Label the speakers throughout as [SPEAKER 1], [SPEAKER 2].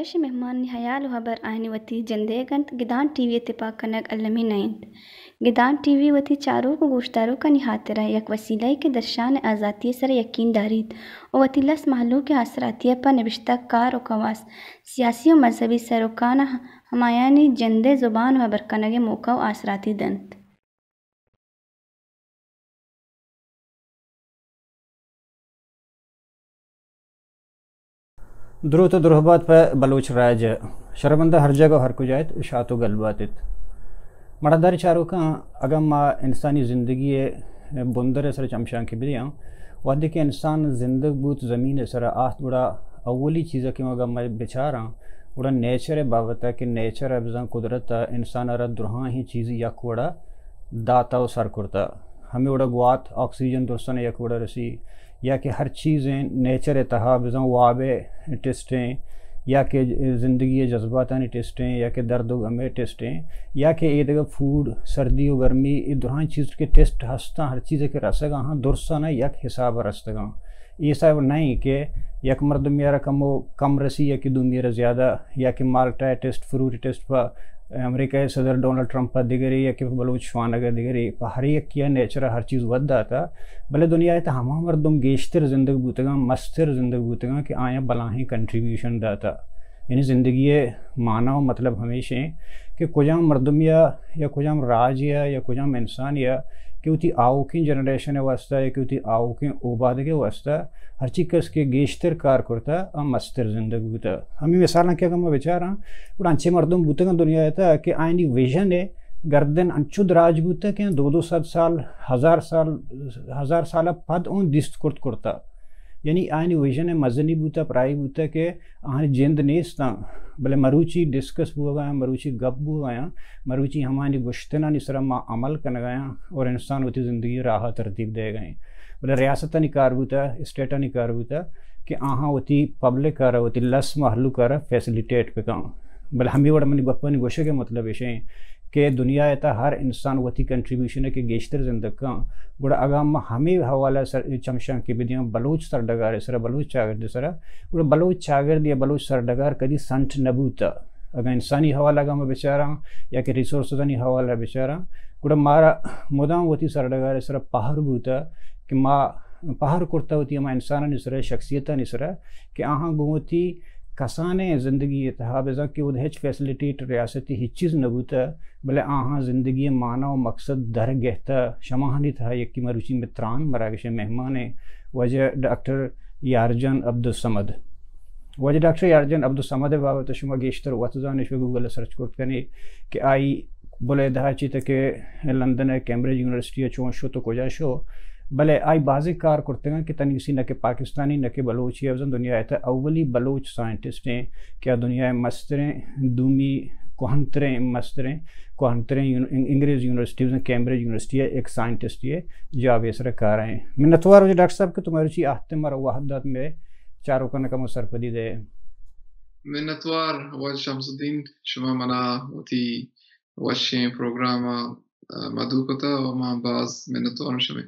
[SPEAKER 1] باش مهمان نهايال وهبر آهني وتي جندے گنت گدان ٹی وی اتفاق کنک علمی نائند گدان ٹی وی وتی چارو کو گوشتارو کا نہاترہ یک وسیلہ کے درشان آزادی سر یقین دارید و وتی لس محلو کے اثراتیہ پر نوشتہ کار و کواس سیاسی و مذہبی سروکان ہمایانی جندے زبان و برکنگ موقع و اثراتی دنت
[SPEAKER 2] درود و درهبات په بلوچ راج شرمنده هر جگہ ہر کجایت اشاعت و گلباتت مرداری چارو کا اگر ما انسانی زندگی بندر سر چمشان کی بدیاں وادی کہ انسان زندگ بوت زمین سر آہت بڑا اولی چیزا کہ اگر میں بچاراں بڑا نیچر بابت ہے کہ نیچر ابزاں قدرت انسان را درہاں ہی چیز یک وڑا داتا و سر کرتا ہمیں وڑا گوات آکسیجن درستان یک وڑا رسی یا کہ ہر چیزیں نیچر اتحاب ازاں وابے ٹیسٹیں یا کہ زندگی جذباتانی ٹیسٹیں یا کہ درد و غمے ٹیسٹیں یا کہ یہ دیکھا فوڈ سردی و گرمی یہ درہاں چیز کے ٹیسٹ ہستا ہر چیز کے رسگاں ہاں درستانہ یک حساب رستگاں یہ صاحب نہیں کہ یک مرد میرا کم رسی یا کہ دو میرا زیادہ یا کہ مالٹا ٹیسٹ فروٹ ٹیسٹ پا امریکہ صدر ڈونلڈ ٹرمپ پا دیگری یا کہ بلوچ شوانگر دیگری پا ہر یک کیا نیچر ہر چیز ود داتا بلے دنیا ہے تا ہما مردم گیشتر زندگ بوتگاں مستر زندگ بوتگاں کہ آیا بلاہیں کنٹریبیوشن داتا یعنی زندگی معنی و مطلب ہمیشہ کہ کجام مردم یا کجام راج یا کجام انسان یا کہ اتی آو کی جنریشن واسطہ یا کہ اتی آو کی اوباد کے واسطہ ہر چیز کس کے گیشتر کار کرتا مستر زندگ بوتا ہمیں مثالاں کیا کہ میں بچاراں بڑا انچے مردم بوتگاں دنیا ہے کہ آئینی ویژن ہے گردن انچود راج بوتا کہ 200 سال 1000 سال پد اون دست کرتا یعنی آئینی ویژن مزنی بوتا پرائی بوتا کہ آہنی جند نیستا بلے مروچی ڈسکس بو گیا مروچی گپ بو گیا مروچی ہمانی گشتنا نسرا ما عمل کن گیا اور انسان ہوتی زندگی راہ ترتیب دے گئے بلے ریاستہ نکار بوتا اسٹیٹہ نکار بوتا کہ آہاں ہوتی پبلک کارا ہوتی لس محلو کارا فیسلیٹیٹ پہ کام بلے ہمیں وڑا منی گپا نی گوشے کے مطلب ہے کہ دنیا ایتا ہر انسان وتی کنٹریبیوشن ہے کہ گیشتر زندگ کا گوڑا اگام ہمیں حوالہ سر چمشان کی بدیاں بلوچ سردگار سر بلوچ چاگر سر گوڑا بلوچ چاگر دیا بلوچ سردگار کدی سنٹ نبوتا اگر انسانی حوالہ گا میں بچاراں یا کہ ریسورسزانی حوالہ بچاراں گوڑا مارا مدام وتی سردگار سر پہر بوتا کہ ما پہر کرتا ہوتی ما انسانا نسرہ شخصیتا نسرہ کہ آہاں گوتی کسانے زندگی اتحاب ازاں کہ ادھیچ فیسلیٹی ریاستی ہی چیز نبوتا بلے آہاں زندگی معنی و مقصد در گہتا شماہنی تھا یکی مروچی متران مراکش مہمان وجہ ڈاکٹر یارجان عبدالصمد وجہ ڈاکٹر یارجان عبدالصمد بابت شما گیشتر واتزانش پہ گوگل سرچ کرت کرنے کہ آئی بلے دہا چیتا کہ لندن ہے کیمبرج یونیورسٹی ہے چون شو تو کجا شو بلے آئی بازی کار کرتے ہیں کہ تنیسی نہ کہ پاکستانی نہ کہ بلوچی افزن دنیا ہے اولی بلوچ سائنٹسٹ ہیں کیا دنیا مستریں دومی کوہنتریں انگریز یونیورسٹی کیمبرج یونیورسٹی ہے ایک سائنٹسٹ ہے جاب اسرا کار ہیں منتوار ہو ڈاکٹر صاحب کہ تمہاری چی آہتے مر وحدات میں چاروں کا نکم سرپدی دے
[SPEAKER 3] منتوار واج شمس الدین شما منا وتی وشیں پروگرام مدو کتا و ما باز منتوار شمی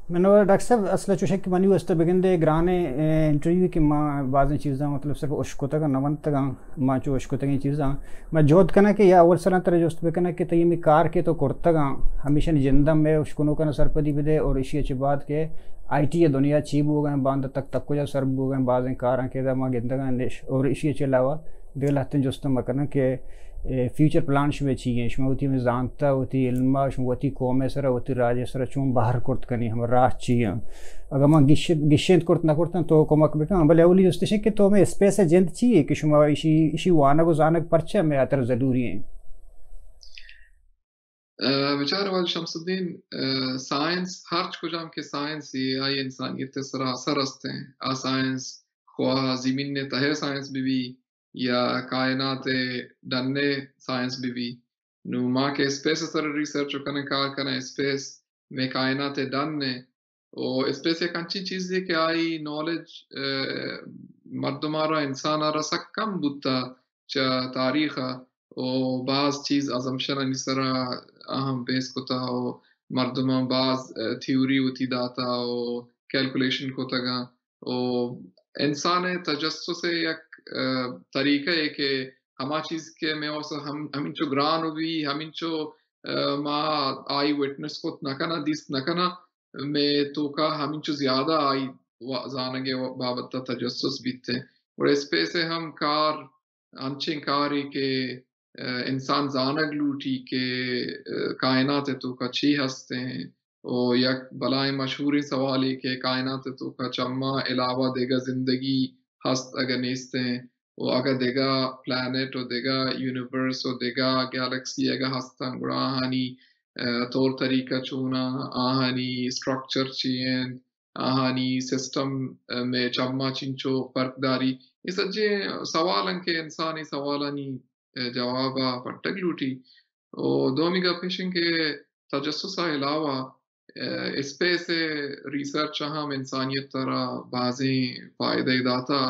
[SPEAKER 2] میں ڈاکٹر صاحب اصل چوشے کہ منی واسطے بگندے گرانے انٹرویو کہ ماں بعض چیزاں مطلب صرف اشکوتا کا نون تگاں ماں چو اشکوتا کی چیزاں میں جوت کنا کہ یا اول سران تر جوست بکنا کہ تیمی کار کے تو کرتگاں ہمیشہ جندم میں اشکنو کا سرپدی بدے اور اسی اچھی بات کہ آئی ٹی دنیا چیب ہو گئے باندھ تک کو جا سرب ہو گئے بعض کاراں کے دا ماں گندگاں اور اسی اچھی علاوہ دل ہتن جوستم مکنا کہ فیوچر پلانش میں چیئیں شما ہوتی میں زانتا ہوتی علمہ شما ہوتی قوم سر ہوتی راج سر چون باہر کرت کنی ہم راہ چیئیں اگر میں گشت کرت نہ کرتا تو کمک بکن بلے اولی جوستشن کہ تو میں اسپیس جند چیئے کہ شما اسی وانگ و زانگ پرچہ میں آتر ضروری ہیں
[SPEAKER 3] بچار واج شمس الدین سائنس ہرچ کو جام کہ سائنس ہی آئی انسانیت سر رستے ہیں آ سائنس خواہ زمین نے تہے سائنس بھی یا کائنات ڈننے سائنس بھی نو ماں کے اسپیس سر ریسرچ کرنے کار کرنے اسپیس میں کائنات ڈننے اور اسپیس ایک انچی چیز ہے کہ آئی نالج مردمارا انسان آرہ سک کم بودتا چا تاریخ اور بعض چیز ازمشن انسرا اہم بیس کتا اور مردمان بعض تھیوری ہوتی داتا اور کیلکولیشن کو تگا اور انسان تجسس یک طریقہ ہے کہ ہما چیز کے میں اوسا ہم انچو گرانو بھی ہم انچو ما آئی وٹنس کو نکنا دیس نکنا میں تو کا ہم انچو زیادہ آئی زانگے بابتا تجسس بیتے اور اس پہ سے ہم کار انچیں کاری کہ انسان زانگ لوٹی کہ کائنات تو کا چھی ہستے ہیں اور یک بلائیں مشہوری سوالی کہ کائنات تو کا چما علاوہ دیگا زندگی ہست اگر نیستے ہیں وہ اگر دیگا پلانٹ اور دیگا یونیورس اور دیگا گیلیکسی اگر ہستن گڑا آہانی طور طریقہ چونا آہانی سٹرکچر چین آہانی سسٹم میں چما چنچو فرق داری یہ سجے سوالن کے انسانی سوالانی جوابا پٹک لوٹی اور دومی گا پیشن کے تجسس علاوہ اس پہ سے ریسرچ ہم انسانیت طرح بعضیں فائدہ داتا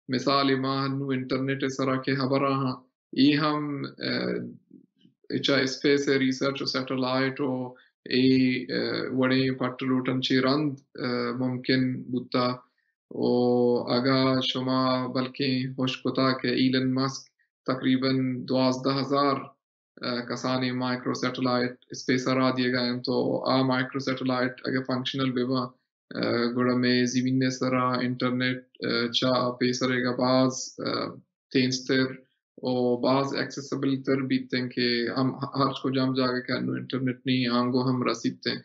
[SPEAKER 3] مثال نو انٹرنیٹ سرا کے خبر یہ ہم اس پہ سے ریسرچ سیٹلائٹ ہو وڑے پٹ لوٹن چی رند ممکن بوتا او اگا شما بلکہ ہوش کتا کہ ایلن مسک تقریباً 12,000 کسانی مائکرو سیٹلائٹ اسپیس را دیے گئے ہیں تو آ مائکرو سیٹلائٹ اگر فنکشنل بیوا گوڑا میں زمین سرا انٹرنیٹ چا پیسرے گا بعض تینستر اور بعض ایکسیسیبل تر بیتے ہیں کہ ہم ہر کو جام جاگے کہ انو انٹرنیٹ نہیں آنگو ہم رسیدتے ہیں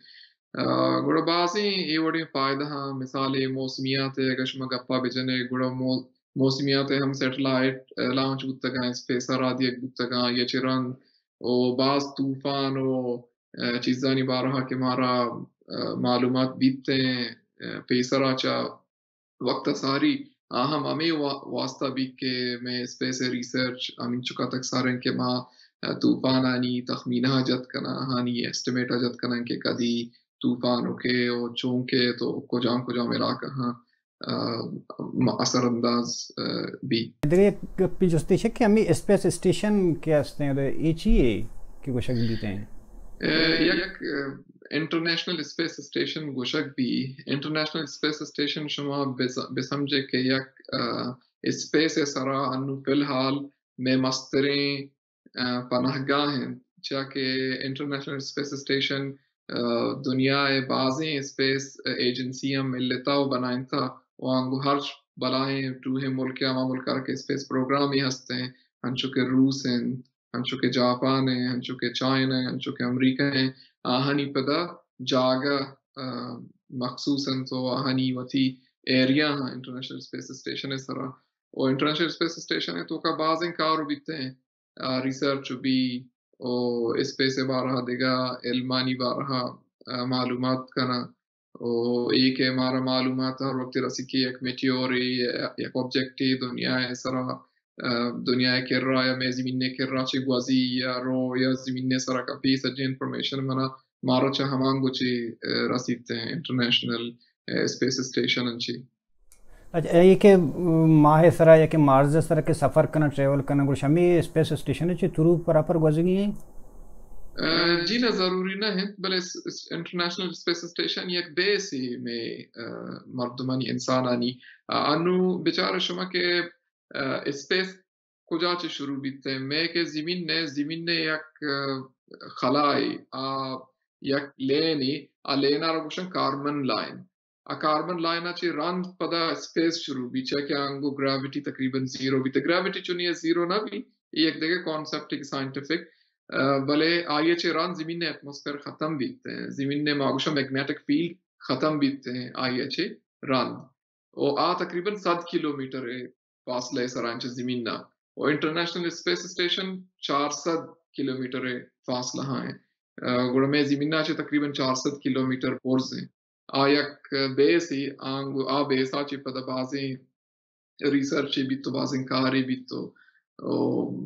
[SPEAKER 3] گوڑا بعضی یہ وڑی فائدہ ہاں مثال موسمیات ہے اگر شما گپا بجنے گوڑا موسمیات ہم سیٹلائٹ لانچ بودتا گا اسپیس را دیے بودتا گا یہ چران او بعض طوفان او چیزانی بارہا کہ مارا معلومات بیتے ہیں پیسرا چا وقت ساری ہم ہمیں واسطہ بھی کہ میں اس پہ سے ریسرچ ہمیں چکا تک سارے کہ ماں طوفان آنی تخمینہ جت کنا ہانی ایسٹیمیٹا جت کنا کہ کدی طوفان ہوکے اور چونکے تو کو جام علاقہ ہاں اثر انداز بھی
[SPEAKER 2] دیکھیں پی جستی ہے کہ ہمیں اسپیس اسٹیشن کیا ہستے ہیں یہ چیئے کہ وہ شکل دیتے ہیں
[SPEAKER 3] یک انٹرنیشنل اسپیس اسٹیشن گوشک بھی انٹرنیشنل اسپیس اسٹیشن شما بسمجھے کہ یک اسپیس سرا انو فی الحال میں مستریں پناہ گاہ ہیں چاکہ انٹرنیشنل اسپیس اسٹیشن دنیا بعضیں اسپیس ایجنسیاں ملتاو بنائیں تھا وانگو ہر بلائیں ٹوہے ملک اما ملکہ کے اسپیس پروگرام ہی ہستے ہیں ہنچو کہ روس ہیں ہنچو کہ جاپان ہیں ہنچو کہ چائنا ہیں ہنچو کہ امریکہ ہیں آہنی پدا جاگا مخصوصاً تو آہنی وتی ایریا ہاں انٹرنیشنل اسپیس اسٹیشن ہے سرا اور انٹرنیشنل اسپیس اسٹیشن ہے تو کا بعضیں کارو بیتے ہیں ریسرچ بھی اور اسپیس بارہا دیگا علمانی بارہا معلومات کنا اور ایک ہے ہمارا معلومات ہر وقت رسی کی ایک میٹیوری ایک آبجیکٹی دنیا ہے سرا دنیا کے رہا یا میں زمین کے رہا چی گوازی یا رو یا زمین سرا کا پیس اجی انفرمیشن منا مارا چا ہمانگو چی رسیدتے ہیں انٹرنیشنل اسپیس اسٹیشن انچی
[SPEAKER 2] اچھا یہ کہ ماہ سرا یا کہ مارز سرا کے سفر کرنا ٹریول کرنا گوش ہمیں اسپیس اسٹیشن چی ترو پراپر گوزگی ہیں
[SPEAKER 3] جی نہ ضروری نہ ہے بلے انٹرنیشنل اسپیس اسٹیشن یک بیس ہی میں مردمانی انسانانی انو بیچارہ شما کے اسپیس کجا چی شروع بیتے ہیں میں کہ زمین نے یک خلائی یک لینی لینا رو گوشن کاربن لائن کاربن لائن چی راند پدا اسپیس شروع بھی کہ آنگو گریویٹی تقریباً زیرو بھی گریویٹی چونی ہے زیرو نہ بھی یہ ایک دیکھے کانسپٹ ایک سائنٹیفک بلے آئیے چی ران زمین نے ایٹماسفیر ختم بیتے ہیں زمین نے ماغوشا میگنیٹک فیلڈ ختم بیتے ہیں آئیے چی ران اور تقریباً 100 کلومیٹر فاصلہ سرانچ زمین نا اور انٹرنیشنل اسپیس اسٹیشن 400 کلومیٹر فاصلہ ہیں گوڑا میں زمین نا چی تقریباً 400 کلومیٹر پورز ہیں آیک بیس ہی آنگو بیس آچی پدا بازیں ریسرچی بھی تو بازیں کاری بھی تو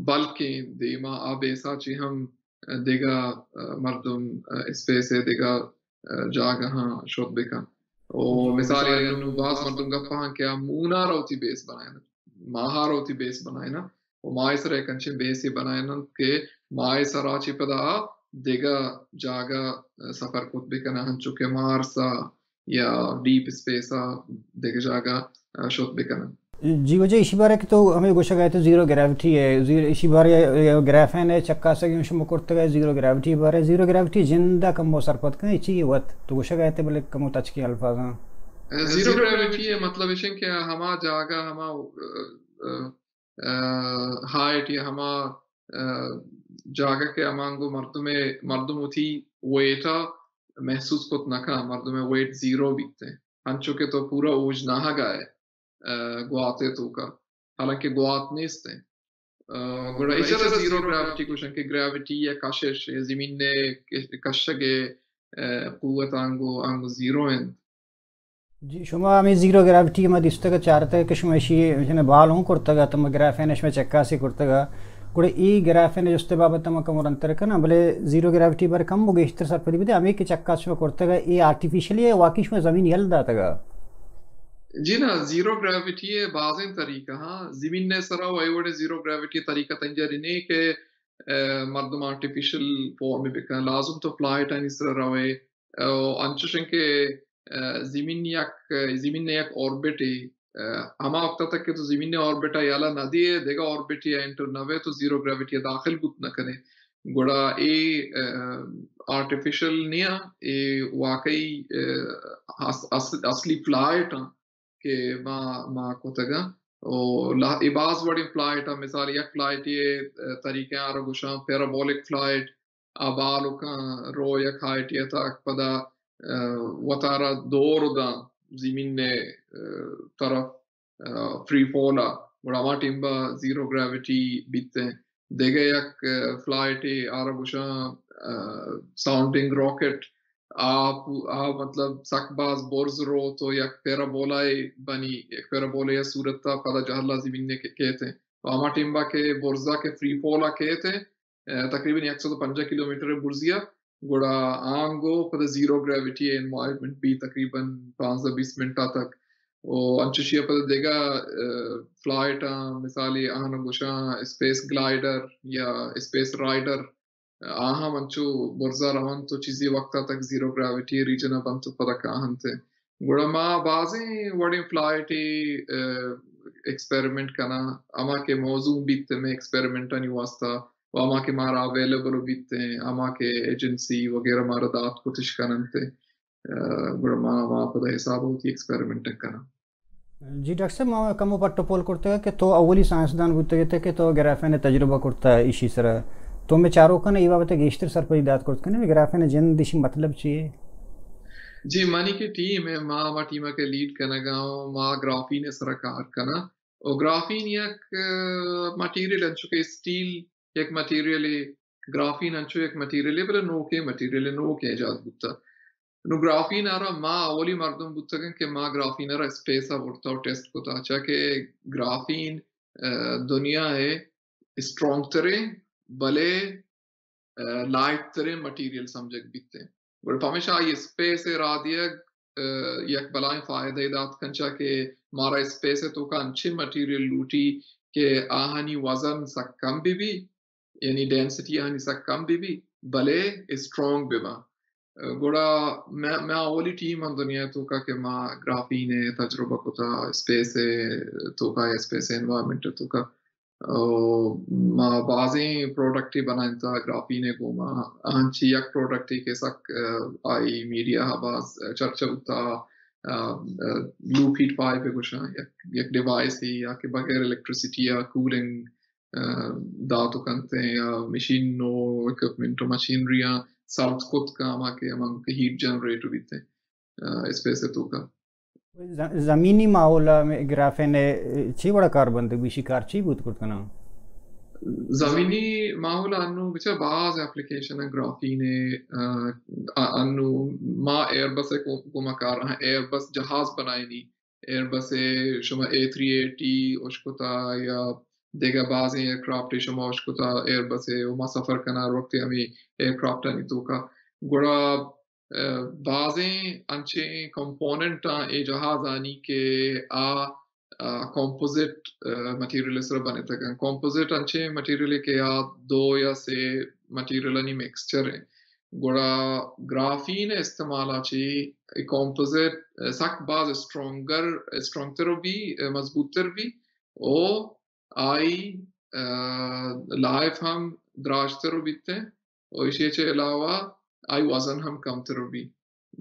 [SPEAKER 3] بلکہ دیما بیسا چی ہم دیگا مردم اسپیس دیگا جاگا ہاں شوت بکا اور مثال انو باز مردم کا فہاں کیا مونا روتی بیس بنائے نا ماہا روتی بیس بنائے نا اور مائی سر ایکنچے بیس ہی بنائے نا کہ مائی سر آچی پدا دیگا جاگا سفر کت بکنا ہنچو کہ مارسا یا ڈیپ اسپیسا دیگا جاگا شوت بکنا
[SPEAKER 2] جی وجہ اسی بارے کہ تو ہمیں گوشہ گئے تو زیرو گریوٹی ہے اسی بارے گرافین ہے چکا سکیں شما کرتے گئے زیرو گریوٹی بارے زیرو گریوٹی زندہ کم ہو سرپت کہیں اچھی وقت تو گوشہ گئے تھے بلے کم ہو تچ کی الفاظ ہیں
[SPEAKER 3] زیرو گریویٹی ہے مطلب ہے کہ ہما جاگا ہما ہائٹ یا ہما جاگا کے امانگو مردم ہوتی ویٹا محسوس کت نکا مردم ویٹ زیرو بیتے ہنچو کہ تو پورا اوج نہ گائے گواتے تو کا حالانکہ گوات نیستے گوڑا ایچرا زیرو گریویٹی کوشن کہ گریویٹی یا کشش زمین نے کشگے قوت آنگو زیرو ہیں
[SPEAKER 2] جی شما ہمیں زیرو گریوٹی میں دستے گا چارتے کہ شما اسی بال ہوں کرتے گا تم گرافین اس میں چکا سی کرتے گا کوڑے ای گرافین جستے بابت تم کم رنتر کنا بلے زیرو گریوٹی بار کم ہو گئی اشتر سر پڑی بھی ہمیں کہ چکا شما کرتے گا ای آرٹیفیشلی ہے واقعی شما زمین یل داتا گا
[SPEAKER 3] جی نا زیرو گریویٹی ہے بعضیں طریقہ ہاں زمین نے سرا ہوئے وڑے زیرو گریویٹی طریقہ تنجری نہیں کہ مردم آرٹیفیشل فورم میں بکن لازم تو فلائٹ ہے اس طرح روئے انچوشن کہ زمین نے یک اوربٹ ہے ہما وقتا تک کہ تو زمین نے اوربٹ ہے یالا ندی ہے دیگا اوربٹ ہے انٹر نوے تو زیرو گریویٹی داخل بت نہ کرے گوڑا اے آرٹیفیشل نیا اے واقعی اصلی فلائٹ ہاں کہ ما کوتگا او باز بڑی فلائٹ مثال یک فلائٹ یہ طریقے آرہ گوشاں پیرابولک فلائٹ آبالو کا رو یک ہائٹ یہ تاک پدا وطارہ دور دا زمین نے طرف فری فولا بڑا ما ٹیمبا زیرو گریویٹی بیتے ہیں دیگے یک فلائٹ آرہ گوشاں ساؤنڈنگ راکٹ مطلب سک باز برز رو تو یک پیرابولائے بنی یک پیرابولائے صورت تا پدا جہلا زمین نے کہتے ہیں آما ٹیمبا کے برزا کے فری فولا کہتے ہیں تقریباً 150 کلومیٹر برزیا گوڑا آنگو پدا زیرو گریویٹی انوائرمنٹ بھی تقریباً 15-20 منٹا تک انچوشیا پدا دیگا فلائٹ مثالی آہانا گوشاں اسپیس گلائڈر یا اسپیس رائڈر آہاں منچو برزا رہن تو چیزی وقتا تک زیرو گریویٹی ریجن بن تو پدا کاہن تھے گوڑا ما بازیں وڑی فلائٹ ایکسپیریمنٹ کنا اما کے موضوع بیتے میں ایکسپیریمنٹانی واسطہ اما کے مارا اویلیبل بیتے ہیں اما کے ایجنسی وغیرہ مارا دات کو تشکنن تھے گوڑا ما پدا حساب ہوتی ایکسپیریمنٹ کنا
[SPEAKER 2] جی ڈاکٹر صاحب ما کمو پٹو پول کرتے گا کہ تو اولی سائنسدان بودتے گئے کہ تو گرافین تجربہ کرتا ہے اسی طرح تو میں چاروں کا نا یہ بابت گیشتر سر پر داد کرتے ہیں گرافین جن دیشی مطلب چاہیے
[SPEAKER 3] جی مانی کی ٹیم ہے ما ٹیمہ کے لیڈ کنا گاؤں ما گرافین سرکار کنا اور گرافین یک مٹیریل انچو کہ سٹیل یک مٹیریل گرافین انچو یک مٹیریل بلا نوکے مٹیریل نوکے ایجاد بودتا نو گرافین آرہ ما اولی مردم بودتا گن کہ ما گرافین آرہ اسپیسا بودتا اور ٹیسٹ کوتا چاہ کہ گرافین دنیا ہے اسٹرونگ ترے بلے لائٹ ترے مٹیریل سمجھک بیتے ہیں اور ہمیشہ یہ اسپیس را دیا یک بلائیں فائدہ دات کنچا کہ مارا اسپیس ہے تو کا انچے مٹیریل لوٹی کہ آہانی وزن سک کم بھی یعنی ڈینسٹی آہانی سک کم بھی بلے اسٹرونگ بھی با گوڑا میں اولی ٹیم ہم دنیا تو کا کہ ما گرافین تجربہ کو تا اسپیس تو کا اسپیس انوائرمنٹ تو کا ما بعضیں پروڈکٹی بنائیں تا گرافینے کو ما آنچی یک پروڈکٹی کے سک آئی میڈیا باز چرچہ ہوتا لوپ ہیٹ پائپ ہے کچھ یک ڈیوائس ہی یا کہ بغیر الیکٹریسٹی یا کولنگ داتو کنتے ہیں یا مشین نو اکوپمنٹ مشینریاں سالت خود کا ہما کے ہیٹ جنریٹر بھی تھے اس پہ سے تو کا
[SPEAKER 2] زمینی ماحولا میں گرافین چی بڑا کار بندے بیشی کار چی بود کرت کنا
[SPEAKER 3] زمینی ماحول انو بچا بعض اپلیکیشن ہے گرافین انو ما ایئر بس کو مکار رہا ایئر بس جہاز بنائی نہیں ایئر بس شما A380 اشکتا یا دیگا بعض ایئر کرافٹ شما اشکتا ایئر بس ما سفر کنا وقت ہمیں ایئر کرافٹ نہیں تو کا گوڑا بعضیں انچے کمپوننٹ اے جہاز آنی کہ کمپوزٹ مٹیریل اس طرح بنے تھا کمپوزٹ انچے مٹیریل کے یا دو یا سے مٹیریل نہیں مکسچر ہیں گوڑا گرافین استعمال آچی composite سخت باز strong تر بھی مضبوط تر بھی او آئی لائف ہم دراج تر بیتے اور اسی کے علاوہ آئی وزن ہم کم تر بھی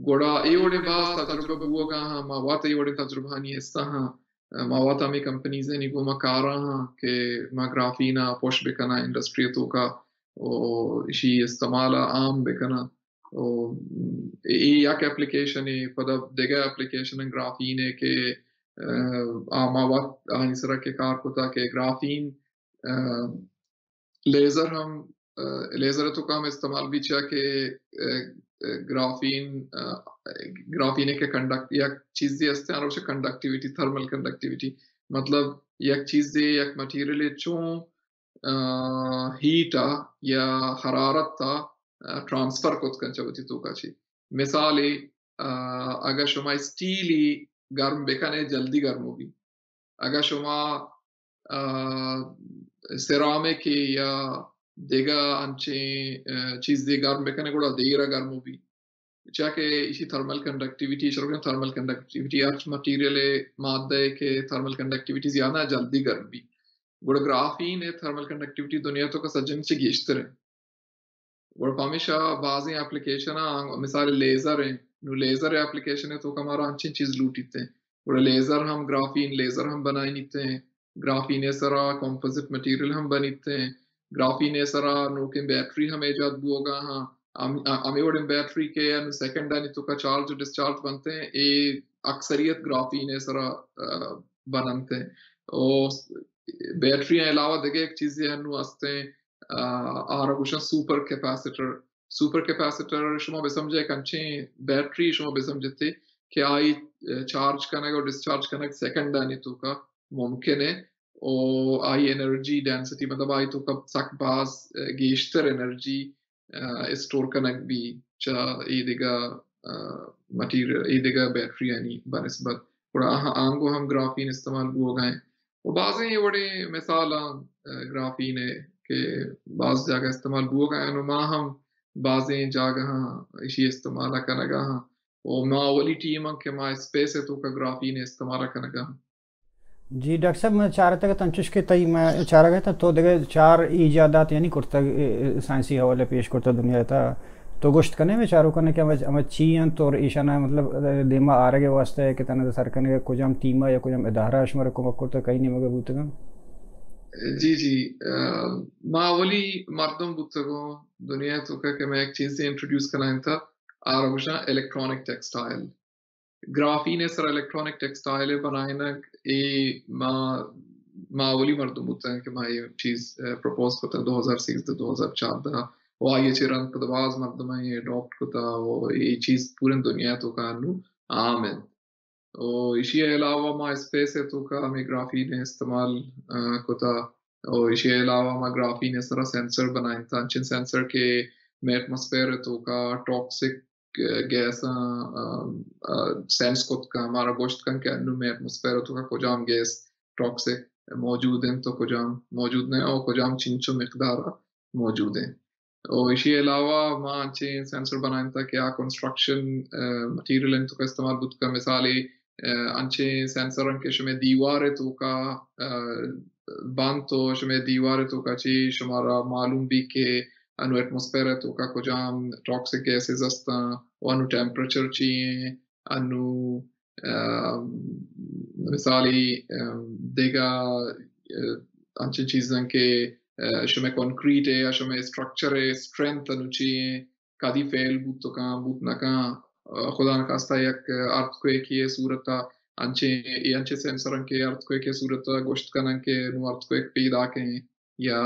[SPEAKER 3] گوڑا ای وڑے باز تجربہ بو گا ہاں ماوات ای وڑے تجربہ نہیں استا ہاں ماوات ہمیں کمپنیز ہیں نگو مکارا ہاں کہ ما گرافینا پوش بکنا انڈسٹری تو کا اور اسی استعمال عام بکنا اور یک اپلیکیشن ہے پدا دیگا اپلیکیشن گرافین ہے کہ ماوات آنی سرا کے کار کو تا کہ گرافین لیزر ہم لیزر تو کا ہم استعمال بھی چاہ کہ گرافین کے کنڈکٹ یک چیزی ہستے ہیں اور اسے کنڈکٹیویٹی تھرمل کنڈکٹیویٹی مطلب یک چیزی یک مٹیریل چون ہیٹا یا حرارت تا ٹرانسفر کت کن چاہتی تو کا چی مثالی اگر شما اسٹیلی گرم بکنے جلدی گرم ہوگی اگر شما سیرامک یا دیگا انچے چیز دی گرم بکنے گوڑا دیگرہ گرم ہوگی چاہ کہ اسی تھرمل کنڈکٹیویٹی شروع تھرمل کنڈکٹیویٹی ارچ مٹیریل مادہ ہے کہ تھرمل کنڈکٹیویٹی زیادہ جلدی گرم بھی گوڑا گرافین ہے تھرمل کنڈکٹیویٹی دنیا تو کا سجن سے گیشتر ہے گوڑا پامیشا بعضی اپلیکیشن مثال لیزر ہیں نو لیزر اپلیکیشن ہے تو ہمارا انچین چیز لوٹیتے ہیں گوڑا لیزر ہم گرافین لیزر ہم بنائی نیتے ہیں گرافین سرا کمپوزٹ مٹیریل ہم بنیتے ہیں گرافین سرا نوکن بیٹری ہم ایجاد بھی ہوگا ہاں ہمیں وڑیں بیٹری کے سیکنڈ آنی تو کا چارج ڈسچارج بنتے ہیں اے اکثریت گرافین سرا بنتے ہیں اور بیٹری علاوہ دیکھے ایک چیزیں ہنو ہستے ہیں آرگوشن سوپر کیپیسیٹر شما بے سمجھے ایک انچے بیٹری شما بے سمجھتے کہ آئی چارج کرنے اور ڈسچارج کرنے سیکنڈ آنی تو کا ممکن ہے اور آئی انرجی ڈینسٹی مطلب آئی تو کب سک باز گیشتر انرجی اسٹور کنک بھی چاہ ای دیگا مٹیریل ای دیگا بیٹری یعنی بنسبت آنگو ہم گرافین استعمال بھی ہو گئے وہ بعضیں یہ بڑے مثال گرافین ہے کہ بعض جگہ استعمال بھی ہو گئے ہیں ما ہم بعضیں جگہ اسی استعمال کرنگا ہاں اور ما اولی ٹیم کہ ما اسپیس ہے تو کا گرافین استعمال کرنگا ہاں
[SPEAKER 2] جی ڈاکٹر صاحب میں چاہ رہا تھا کہ تنچش کے تئی میں چاہ رہا تھا تو دیکھے 4 ایجادات یعنی کرتا سائنسی حوالے پیش کرتا دنیا تھا تو گوشت کرنے میں چاروں کرنے کے ہمیں چین تو ایشانہ مطلب دیما آ رہے واسطہ ہے کہ تنہ سر کرنے کچھ ہم ٹیمہ یا کچھ ہم ادارہ شمار کو کرتا کہیں نہیں مگر بوتے گا
[SPEAKER 3] جی ما اولی مردم بوتے گا دنیا تو کہ میں ایک چیز سے انٹروڈیوس کرنا تھا آرگوشا الیکٹرونک ٹیکسٹائل گرافین سر الیکٹرونک ٹیکسٹائل بنائنا اے ما اولی مردم ہوتا ہے کہ ما یہ چیز پروپوز کرتا ہے 2013 2014 وہ آئیے چرن پدواز مردم ہے یہ اڈاپٹ کرتا وہ یہ چیز پورے دنیا تو کانو عام ہے اور اسی علاوہ ما اسپیس ہے تو کا ہمیں گرافین استعمال کرتا اور اسی علاوہ ما گرافین سر سینسر بنائیں تھا انچن سینسر کے میں ایٹماسفیر تو کا ٹاکسک گیس سینس کو ہمارا گوشت کن کے انو میں ایٹماسفیر تو کا کجام گیس ٹاکسک موجود ہیں تو کجام موجود نہیں اور کجام چنچو مقدار موجود ہیں اور اسی علاوہ ماں انچے سینسر بنائیں تھا کہ کنسٹرکشن مٹیریل ان تو کا استعمال بود کا مثالی انچے سینسر ان کے شمیں دیوار تو کا باند تو شمیں دیوار تو کا چی شمارا معلوم بھی کہ انو ایٹماسفیر تو کا کجام ٹاکسک گیسز استا و انو ٹیمپریچر چیئیں انو مثالی دیگا انچے چیزیں کہ شمیں کنکریٹ ہے یا شمیں اسٹرکچر ہے اسٹرینتھ انو چیئیں کدی فیل بود تو کہاں بود نہ کہاں خدا نخواستہ یک ارتھ کوئک یہ صورتا انچے سینسر انکے ارتھ کوئک یہ صورتا گوشت کنن کے نو ارتھ کوئک پیدا کہیں یا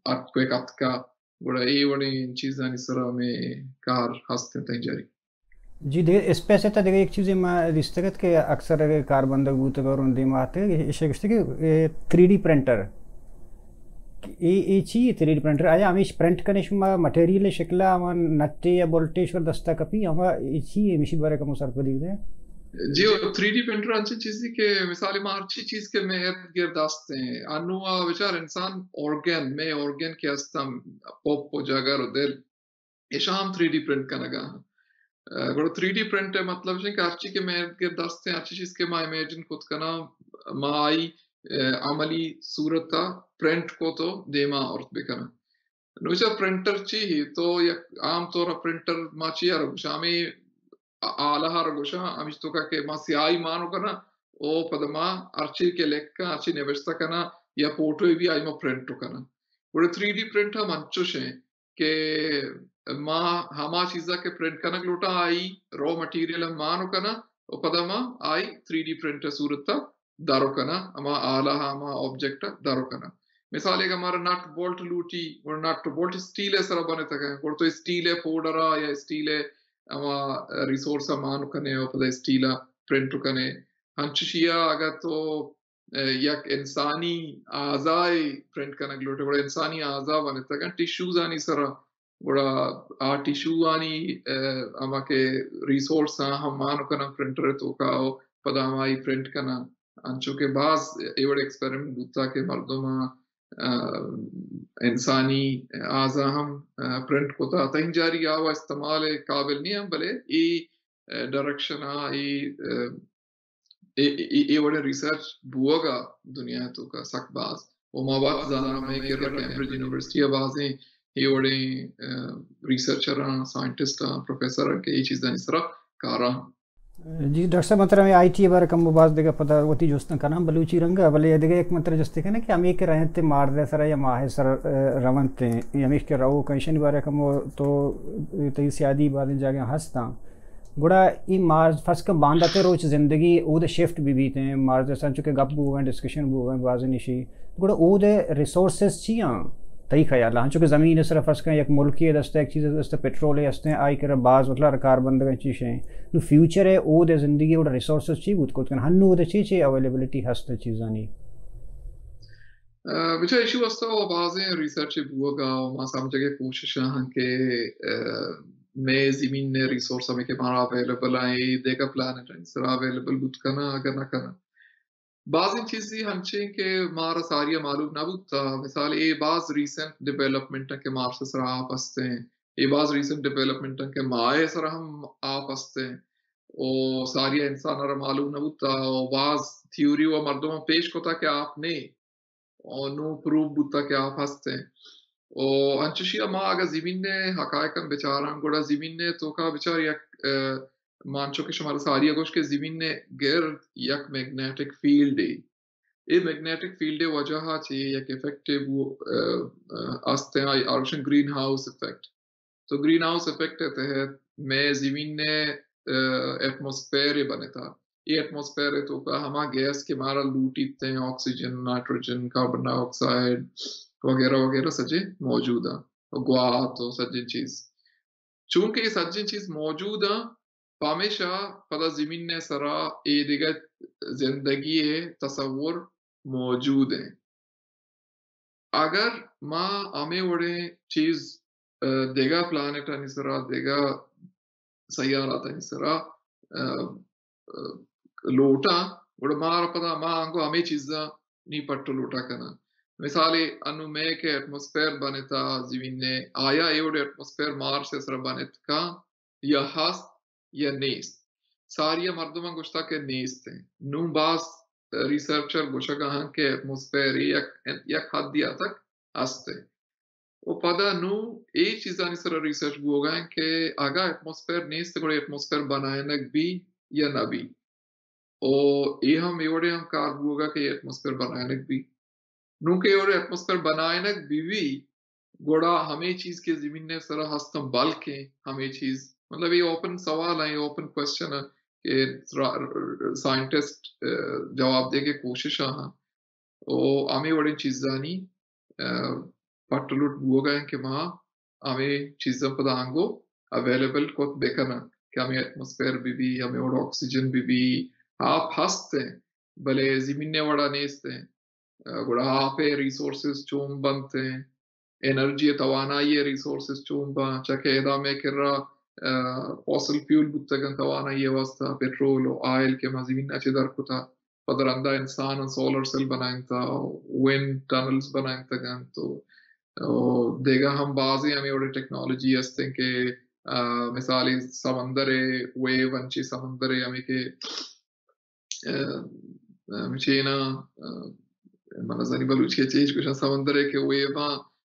[SPEAKER 3] ارتھ کوئک ات کا بڑا اے بڑے چیزیں اس طرح میں کار ہستے تھیں جاری
[SPEAKER 2] جی دیکھیں اس پہ سے تھا دیکھیں ایک چیزیں میں رشتگت کہ اکثر کار بندگ بوتے اور ان دیم آتے ہیں اسے گشتے کہ 3D پرنٹر یہ چیئے 3D پرنٹر آیا ہمیں پرنٹ کرنے شما مٹیریل شکلہ ہمیں نٹے یا بولٹیش اور دستا کپی ہمیں چیئے مشی بارے کا مصرف کو دیکھ دیں
[SPEAKER 3] جی 3D پرنٹر انچی چیزی کہ مثالی میں ہرچی چیز کے میں ارد گرد آستے ہیں انو بچار انسان organ کے ہستا پوپ و جاگر و دل ایشا ہم 3D پرنٹ کرنگا گوڑا 3D پرنٹ ہے مطلب ہے کہ ارچی کے میں کے دستے ہیں ارچی چیز کے ما امیجن خود کنا ما آئی عملی صورتا پرنٹ کو تو دیما عورت بکنا نوچا پرنٹر چی ہی تو یک عام طور پرنٹر ما چی رگوشا ہمیں آلہ رگوشا ہمیش تو کہ ما سیائی مانو کنا او پدما ارچی کے لکھا ارچی نوشتا کنا یا فوٹو بھی آئی ما پرنٹ کنا گوڑا 3D پرنٹ ہم انچوش ہیں کہ ما ہما چیزا کے پرنٹ کنک لوٹا آئی رو مٹیریل ہم مانو کنا او پدا ما آئی 3D پرنٹ صورتا دارو کنا ہما آلہ ہما آبجیکٹ دارو کنا مثال ایک ہمارا نٹ بولٹ لوٹی اور نٹ بولٹ اسٹیل ہے سرا بنے تک ہے اور تو اسٹیل ہے پوڈرا یا اسٹیل ہے ہما ریسورس مانو کنے او پدا اسٹیلا پرنٹ کنے ہنچشیا اگر تو یک انسانی آزائی پرنٹ کنک لوٹے بڑا انسانی آزا بنے تک ہے ٹیشوز آنی سرا بڑا آ ٹیشو آنی اما کے ریسورس ہم مانو کنا پرنٹر تو کاؤ پدا ہمائی پرنٹ کنا انچو کے بعض ایوڑ ایکسپیریمنٹ بوتا کہ مردم انسانی آزا ہم پرنٹ کو تا تہن جاری آوا استعمال قابل نہیں ہم بلے ای ڈائریکشن ای وڑے ریسرچ بوگا دنیا تو کا سک باز وہ مواد زیادہ ہمیں کہ کیمبرج یونیورسٹی بازیں یہ وڑے ریسرچر سائنٹسٹ پروفیسر کے یہ چیزیں اس طرح کارا
[SPEAKER 2] جی ڈاکٹر صاحب مطلب آئی ٹی بارے کم باز دیگا پتہ ہوتی جوستن کا نام بلوچی رنگا بلے دیگا ایک مطلب جستے کہنا کہ ہم ایک رہتے مار دے سر یا ماہ سر رونتے یا ہمیش کے رہو کنشن بارے کم تو تی سیادی بارے جاگے ہستا گوڑا ای مارز فرس کا باندھتے روچ زندگی او دے شفٹ بھی بیتے ہیں مارز جیسا چونکہ گپ بو گئے ڈسکشن بو گئے بازی نشی گوڑا او دے ریسورسز چیاں تئی خیال ہاں چونکہ زمین صرف فرس کا یک ملکی ہے دستا ایک چیز دستا پیٹرول ہے دستے آئی کر باز مطلب کاربن دے چیزیں نو فیوچر ہے او دے زندگی او دے ریسورسز چی بود کن ہنو دے چی اویلیبلٹی ہستا چیزانی
[SPEAKER 3] بچہ ایشو ہستا وہ بازیں ریسرچ بوگا ما سمجھے کہ کوشش ہیں کہ میں زمین نے ریسورس ہمیں کہ مارا اویلیبل آئی دیکھا پلانٹ ہے سر اویلیبل بود کنا اگر نہ کنا بعض ان چیزیں ہنچیں کہ مارا ساریا معلوم نہ بودتا مثال یہ بعض ریسنٹ ڈیولپمنٹ کے مار سے سر آپ ہستے ہیں یہ بعض ریسنٹ ڈیولپمنٹ کے مائے سر ہم آپ ہستے ہیں او ساریا انسان را معلوم نہ بودتا او بعض تھیوری و مردوں پیش کو تھا کہ آپ نے اور نو پروف بودتا کہ آپ ہستے ہیں او انچشیا ما اگر زمین نے حقائقاً بیچاران گوڑا زمین نے تو کا بیچار یک مانچو کہ شمار ساریا گوش کے زمین نے گرد یک میگنیٹک فیلڈ ہے یہ میگنیٹک فیلڈ وجہ چاہیے یک افیکٹیو آستے ہیں آرشن گرین ہاؤس افیکٹ تو گرین ہاؤس افیکٹ تحت میں زمین نے ایٹموسفیر بنے تھا یہ ایٹموسفیر ہے تو کا ہما گیس کے مارا لوٹی تھے آکسیجن نائٹروجن کاربن ڈائی آکسائڈ وغیرہ وغیرہ سجے موجود ہیں گوا تو سجن چیز چونکہ یہ سجن چیز موجود ہیں ہمیشہ پدا زمین نے سرا اے دیگر زندگی تصور موجود ہیں اگر ما ہمیں وڑے چیز دیگا پلانٹ ہے سرا دیگا سیارات ہے سرا لوٹا وڑا مارا پدا ما آنگو ہمیں چیزا نہیں پٹو لوٹا کنا مثالی انو میں کے ایٹموسفیر بنتا زمین نے آیا ایوڑے ایٹموسفیر مار سے سر بنت کا یا ہست یا نیست ساریا مردمہ گوشتا کے نیست ہیں نو باس ریسرچر گوشا کہاں کے ایٹموسفیر یک حد دیا تک ہستے وہ پدا نو ای چیزانی سر ریسرچ بو گئے کہ آگا ایٹموسفیر نیست گوڑے ایٹموسفیر بنائنک بھی یا نہ بھی او ای ہم ایوڑے ہم کار بو گا کہ ایٹموسفیر بنائنک بھی نو کہ اور ایٹموسفیر بنائنک بھی گوڑا ہمیں چیز کے زمین نے سرا ہستم بلکہ ہمیں چیز مطلب یہ اوپن سوال ہے یہ اوپن کوشچن ہے کہ سائنٹسٹ جواب دے کے کوشش ہاں او ہمیں بڑی چیزانی پٹلوٹ بو گئے کہ ماں ہمیں چیزیں پدا آنگو اویلیبل کو دیکھنا کہ ہمیں ایٹموسفیر بھی ہمیں اور آکسیجن بھی آپ ہستے ہیں بلے زمین نے وڑا نیستے ہیں گوڑا آپ ریسورسز چون بنتے ہیں انرجی توانائی ریسورسز چون بن چاکہ ادا میں کر رہا فوسل فیول بتگن توانائی واسطہ پیٹرول و آئل کے مزمین اچھے در کو تھا پدرندہ انسان سولر سیل بنائیں تھا وینڈ ٹنلز بنائیں تھا تو دیگا ہم بازی ہمیں اوڑے ٹیکنالوجی ہستے کہ مثالی سمندر ویو انچی سمندر ہمیں کہ مچینا منظری بلوچ کے چیز کچھ سمندر ہے کہ ویو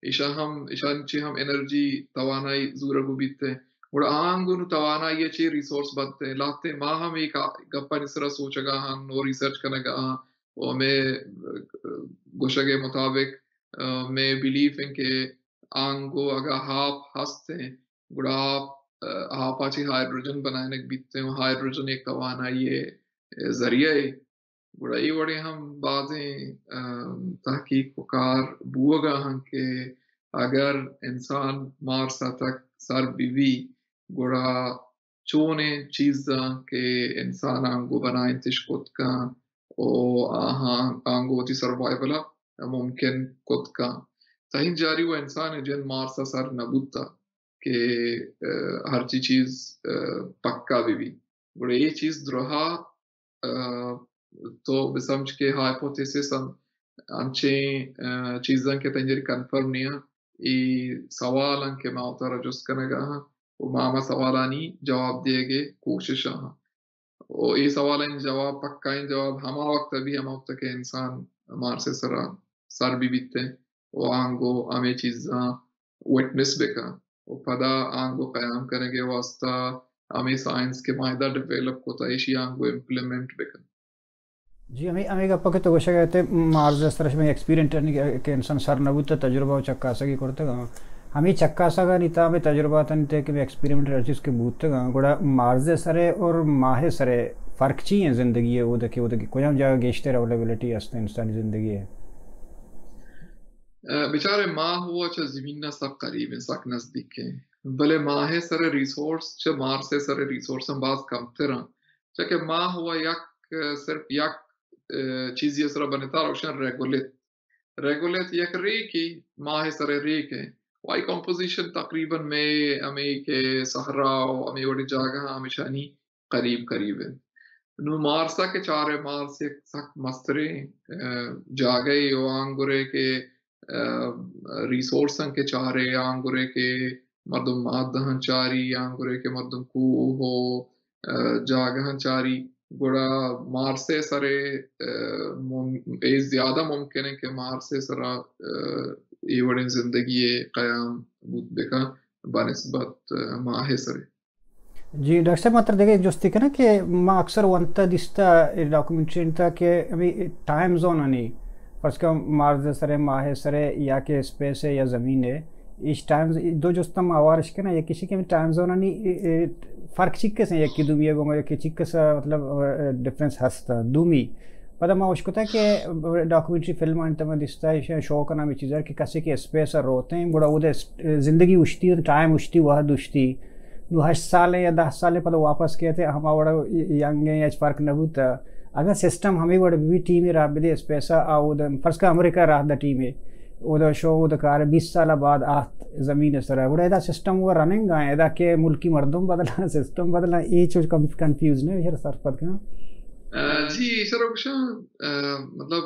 [SPEAKER 3] ایشان چی ہم انرجی توانائی زورا گو بیتے اور آنگو توانائی چی ریسورس بنتے لاتے ماں ہم ایک گپا نسرا سوچا گا ہم نو ریسرچ کرنے گا اور میں گوشگے مطابق میں بلیف ہیں کہ آنگو اگر ہاپ ہستے گڑا آپ آچی ہائیڈروجن بنانے بیتے ہیں ہائیڈروجن ایک توانائی ذریعہ ہے گڑا یہ بڑے ہم بعضیں تحقیق وکار بوگا ہم کہ اگر انسان مارسا تک سر بیوی گڑا چونے چیزاں کہ انسان آنگو بنائیں تشکت کا او آنگو تی سروائیولا ممکن کت کا تہین جاری وہ انسان ہے جن مارسا سر نبوتا کہ ہر چیز پکا بھی گڑا یہ چیز درہا تو بسمجھ کے ہائپوتھیسس انچیں چیزاں کے تنجری کنفرم نہیں ای سوال کے ماوتارا جس کرنے گا وہ ماما سوالانی جواب دے گے کوشش اور یہ سوالیں جواب پکائیں جواب ہما وقت بھی ہما وقت کہ انسان مار سے سر بھی بیتے وہ آنگو ہمیں چیزاں وٹنس بکا وہ پدا آنگو قیام کریں گے واسطہ ہمیں سائنس کے معاہدہ ڈیویلپ کو تایشی آنگو امپلیمنٹ بکا
[SPEAKER 2] جی ہمیں گپا کے تو گوشہ گئے مارز استرش میں ایکسپیرینٹ کہ انسان سر نبوت تجربہ و چکا سگی کرتے گا ہمیں چکا سگا نیتا میں تجربہ تنتے کہ ایکسپیریمنٹ رچیز کے بوتے گا گوڑا مارز سرے اور ماہ سرے فرق چی ہیں زندگی ہے وہ دیکھیں کوئی ہم جگہ گیشتے اویلیبلٹی ہستے انسانی زندگی ہے
[SPEAKER 3] بیچارے ماہ ہوا چا زمینہ سب قریب ہیں سک نزدیک ہیں بلے ماہ سرے ریسورس چا مار سے سرے ریسورس ہم باز کم تران چاکہ ماہ ہوا یک صرف یک چیز یہ سرا بنتا روشن ریگولیت یک ریک ہی ماہ سرے ریک ہے وائی کمپوزیشن تقریباً میں ہمیں کہ صحرا ہمیں وڑی جاگہ ہمیشانی قریب ہے نو مارسا کے چارے مارس ایک سک مسترے جاگئے او آنگورے کے ریسورسن کے چارے آنگورے کے مردم مادہن چاری آنگورے کے مردم کوہ ہو جاگہن چاری گوڑا مارسے سرے زیادہ ممکن ہے کہ مارسے سرا یہ بڑی زندگی قیام بود بکا بنسبت ماہ سرے
[SPEAKER 2] جی ڈاکٹر صاحب مطلب دیکھیں جوستی کہ نا کہ ما اکثر وانتا دستا ڈاکومنٹری انتا کہ ابھی ٹائم زون آنی فرض کا مارز سرے ماہ سرے یا کہ اسپیس ہے یا زمین ہے اس ٹائم دو جوستا ماوارش کے نا یا کسی کے بھی ٹائم زون آنی فرق چکے سے یکی دومی ہے گو یکی چکے سے مطلب ڈفرنس ہستا دومی پتہ ما وش کتا کہ ڈاکومنٹری فلم انتا میں دستا ہے شو کا نامی چیز ہے کہ کسی کے اسپیس روتے ہیں بڑا وہ زندگی اشتی ٹائم اشتی وحد اشتی 8 سال یا 10 سال پتہ واپس کہتے ہیں ہما بڑا ینگ ہیں یا فرق نہ ہوتا اگر سسٹم ہمیں بڑا بھی ٹیم رہ بدے اس پیسہ آو فرض کا امریکہ رہ دا ٹیم ہے وہ دا شو وہ دا کار 20 سال بعد آت زمین سر ہے بڑا ادا سسٹم وہ رننگ آئے ادا کہ ملکی مردم بدلا سسٹم بدلا یہ چوز کنفیوز نہیں ہے سر پت کا
[SPEAKER 3] جی سر مطلب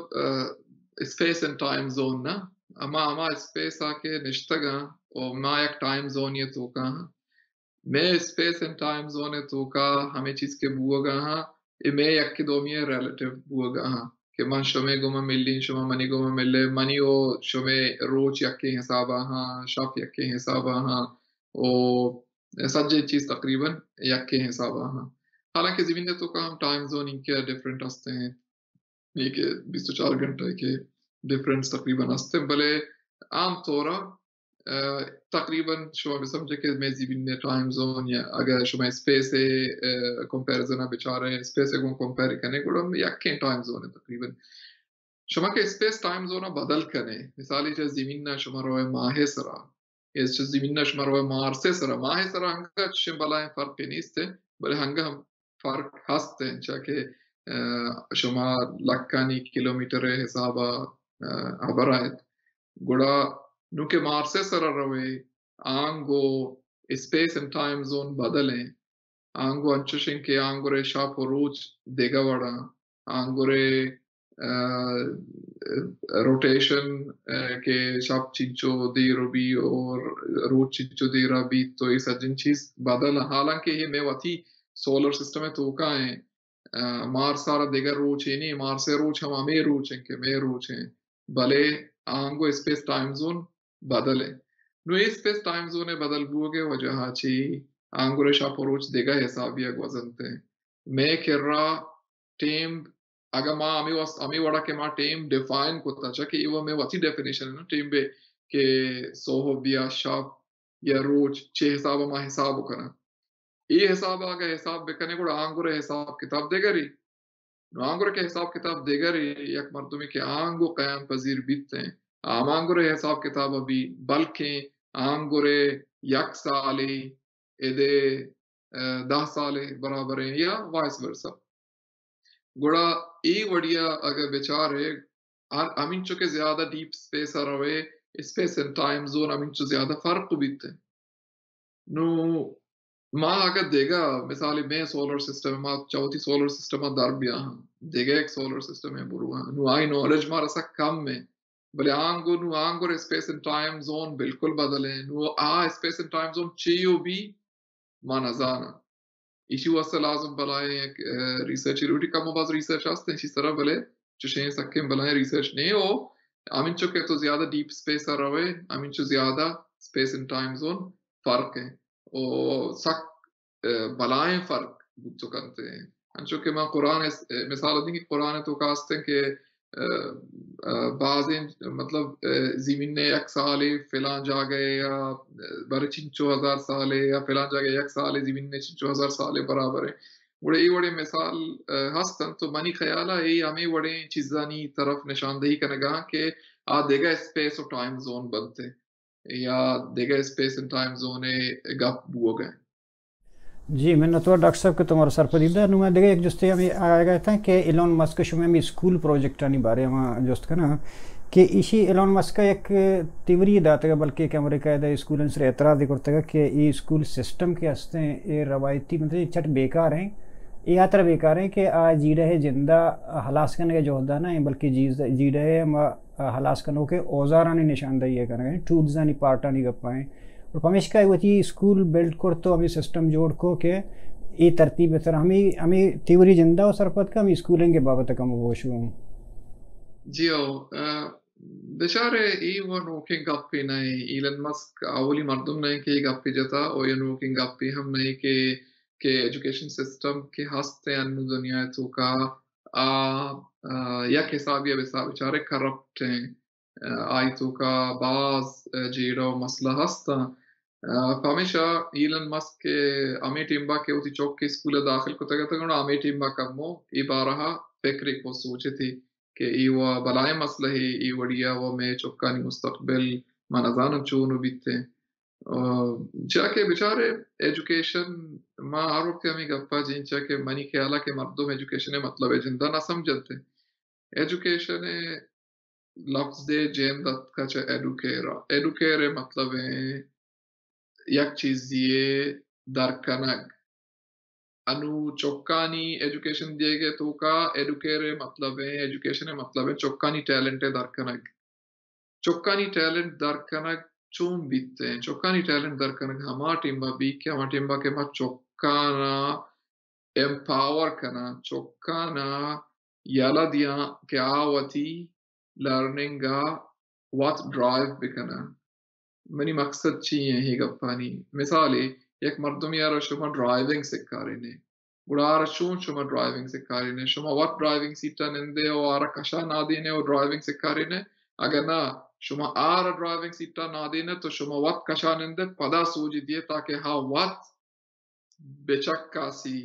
[SPEAKER 3] اسپیس اینڈ ٹائم زون نا اما اسپیس آ کے نشتگا اور ما ایک ٹائم زون یہ تو کا میں اسپیس اینڈ ٹائم زون تو کا ہمیں چیز کے بو گا ہاں میں یک کی دومی ریلیٹیو بو گا ہاں کہ من شمے گو میں ملی شما منی گو میں ملے منی او شمے روچ یک کے حسابا ہاں شاپ یک کے حسابا ہاں او سجے چیز تقریباً یک کے حسابا ہاں حالانکہ زمین تو کا ہم ٹائم زون ان کے ڈیفرنٹ ہستے ہیں یہ کہ 24 گھنٹے کے ڈیفرنس تقریباً ہستے ہیں بلے عام طورا تقریباً شما بسمجھے کہ میں زمین ٹائم زون یا اگر شما اسپیس کمپیریزن بیچارے اسپیس کو کمپیئر کرنے گوڑا یکیں ٹائم زون ہے تقریباً شما کے اسپیس ٹائم زون بدل کرنے مثالی چاہ زمین شما روئے ماہ سرا اس چاہ زمین شما روئے مارسے سرا ماہ سرا ہنگا چشم بلائیں فرق پہ نیستے بلے ہنگا ہم فرق ہستے ہیں چاہ کہ شما لکانی کلومیٹر حسابا عبر آئیت گوڑا نوکہ مارسے سرا روئے آنگو اسپیس اینڈ ٹائم زون بدلیں آنگو انچوشن کے آنگو رے شاپ و روچ دیگا وڑا آنگو رے روٹیشن کے شب چنچو دیرو بھی اور روز چنچو دیرا بھی تو یہ سجن چیز بدل حالانکہ یہ میں وتی سولر سسٹم ہے تو کا ہے مار سارا دیگر روچ ہے نہیں مار سے روچ ہم ہمیں روچ ہیں کہ میں روچ ہیں بھلے آنگو اسپیس ٹائم زون بدلے نو اسپیس ٹائم زون بدل بوگے وجہ چی آنگو رشا پروچ دیگا حسابی اگ وزنتے میں کرا ٹیم اگر ماں امی وڑا کے ماں ٹیم ڈیفائن کوتا چا کہ ایوہ میں واتی ڈیفینیشن ہے نا ٹیم بے کہ سوہو بیا شاپ یا روچ چھ حساب ماں حساب کرنا یہ حساب آگا حساب بکنے کو آنگو حساب کتاب دے گری آنگو کے حساب کتاب دے گری یک مردمی کے آنگو قیام پذیر بیتے ہیں آنگو حساب کتاب ابھی بلکہ آنگو یک سالی ادے 10 سالے برابر ہیں یا وائس ورسا گوڑا ای وڑیا اگر بیچارے امین چکے زیادہ ڈیپ سپیس روے سپیس اینڈ ٹائم زون امین چو زیادہ فرق تو بیتے نو ماں اگر دے گا مثالی میں سولر سسٹم ماں چوتھی سولر سسٹم در بیا ہاں دے گا ایک سولر سسٹم ہے برو ہاں نو آئی نالج مارا سا کم میں بلے آنگو سپیس اینڈ ٹائم زون بالکل بدلے نو سپیس اینڈ ٹائم زون چیو بھی ماں نزانا ایشو واسطے لازم بلائیں ایک ریسرچ روٹی کم باز ریسرچ آستے ہیں اسی طرح بلے چشیں سکیں بلائیں ریسرچ نہیں ہو امین چو کہ تو زیادہ ڈیپ سپیس روے امین چو زیادہ سپیس اینڈ ٹائم زون فرق ہے اور سک بلائیں فرق تو کرتے ہیں انچو کہ میں قرآن مثال دیں کہ قرآن تو کہاستے ہیں کہ بعض مطلب زمین نے یک سالے فلان جا گئے یا برے 5000 سالے یا فلان جا گئے یک سالے زمین نے 5000 سالے برابر ہیں وڑے ای وڑے مثال ہستن تو منی خیالہ ای ہمیں وڑے چیزانی طرف نشاندہی کرنگا کہ دیگا اسپیس اور ٹائم زون بنتے یا دیگا اسپیس اینڈ ٹائم زون گپ بو گئے
[SPEAKER 2] جی میں نتوار ڈاکٹر صاحب کے تمہارا سر پدیدہ نو میں دیکھا ایک جستے ہمیں آیا گیا تھا کہ ایلون مسک شما میں اسکول پروجیکٹانی بارے ہمیں جست کرنا کہ اسی ایلون مسک کا ایک تیوری داتا ہے بلکہ ایک امریکہ ہے اسکولن سر اعتراض کرتا ہے کہ یہ اسکول سسٹم کے ہستے ہیں یہ روایتی مطلب چھٹ بیکار ہیں یہ آتر بیکار ہیں کہ جی رہے زندہ حلاس کرنے کا جو ہوتا نا بلکہ جی رہے حلاس کرنے کے اوزارانی نشاندہی ہے کرنے ٹولزانی پارٹانی گپائیں اور پمیش کا وہ تھی اسکول بلڈ کر تو ہمیں سسٹم جوڑ کو کہ یہ ترتیب سر ہمیں تیوری زندہ ہو سرپت کا ہمیں اسکولیں کے بابت کم ہوش ہوں
[SPEAKER 3] جی بیچارے ای وہ نوکیں گپی نہیں ایلن مسک اولی مردم نہیں کہ گپی جتا اور یہ نوکیں گپی ہم نہیں کہ ایجوکیشن سسٹم کے ہستے انو دنیا تو کا یک حساب یا بیچارے کرپٹ ہیں آئی تو کا بعض جیڑا مسئلہ ہستا ہمیشہ ایلن مسک کے امی ٹیمبا کے ہوتی چوک کے اسکول داخل کو تگا امی ٹیمبا کمو ای بارہا فکری کو سوچے تھی کہ ایوہ بلائیں مسئلہ ہی ای وڑیا وہ میں چکانی مستقبل منظان چونو بیتے جا کے بچارے ایجوکیشن ماں آروپ کے ہمیں گپا جین چاہ کہ منی خیالہ کے مردم ایجوکیشن مطلب ہے جندہ نہ سمجھتے ایجوکیشن لفظ دے جین دت کا چاہ ایڈوکیرے مطلب ہے یک چیز دیئے درکنگ انو چوکانی ایجوکیشن دیے گئے تو کا ایڈوکیرے مطلب ہے ایجوکیشن مطلب ہے چوکانی ٹیلنٹ درکنگ چوکانی ٹیلنٹ درکنگ چون بیتے ہیں چوکانی ٹیلنٹ درکنگ ہما ٹیمبا بی کہ ہما ٹیمبا کے ما چوکانا ایمپاور کنا چوکانا یالا دیا کہ آواتی لرننگا وات ڈرائیو بکنا منی مقصد چیئے ہی گپانی مثالی یک مردم یارا شما ڈرائیونگ سکھاری نے گڑارا چون شما ڈرائیونگ سکھاری نے شما وقت ڈرائیونگ سیٹا نندے و آرا کشا نا دینے و ڈرائیونگ سکھاری نے اگر نا شما آرا ڈرائیونگ سیٹا نا دینے تو شما وقت کشا نندے پدا سوجی دیئے تاکہ ہاں وقت بچکا سی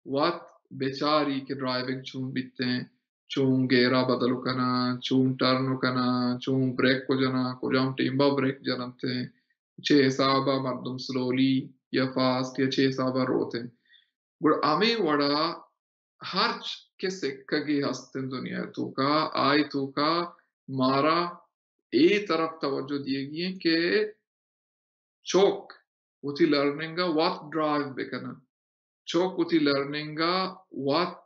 [SPEAKER 3] وقت بیچاری کے ڈرائیونگ چون بیتے ہیں چون گیرا بدلو کنا چون ٹرنو کنا چون بریک کو جنا کو جام ٹیمبا بریک جنتے ہیں چھے حسابہ مردم سلولی یا فاسٹ یا چھے حسابہ روتے ہیں گوڑ آمیں وڑا ہر کسے کگی ہستن دنیا تو کا آئی تو کا مارا ای طرف توجہ دیے گی کہ چوک ہوتی لرننگا وات ڈرائیو بکنا چوک ہوتی لرننگا وات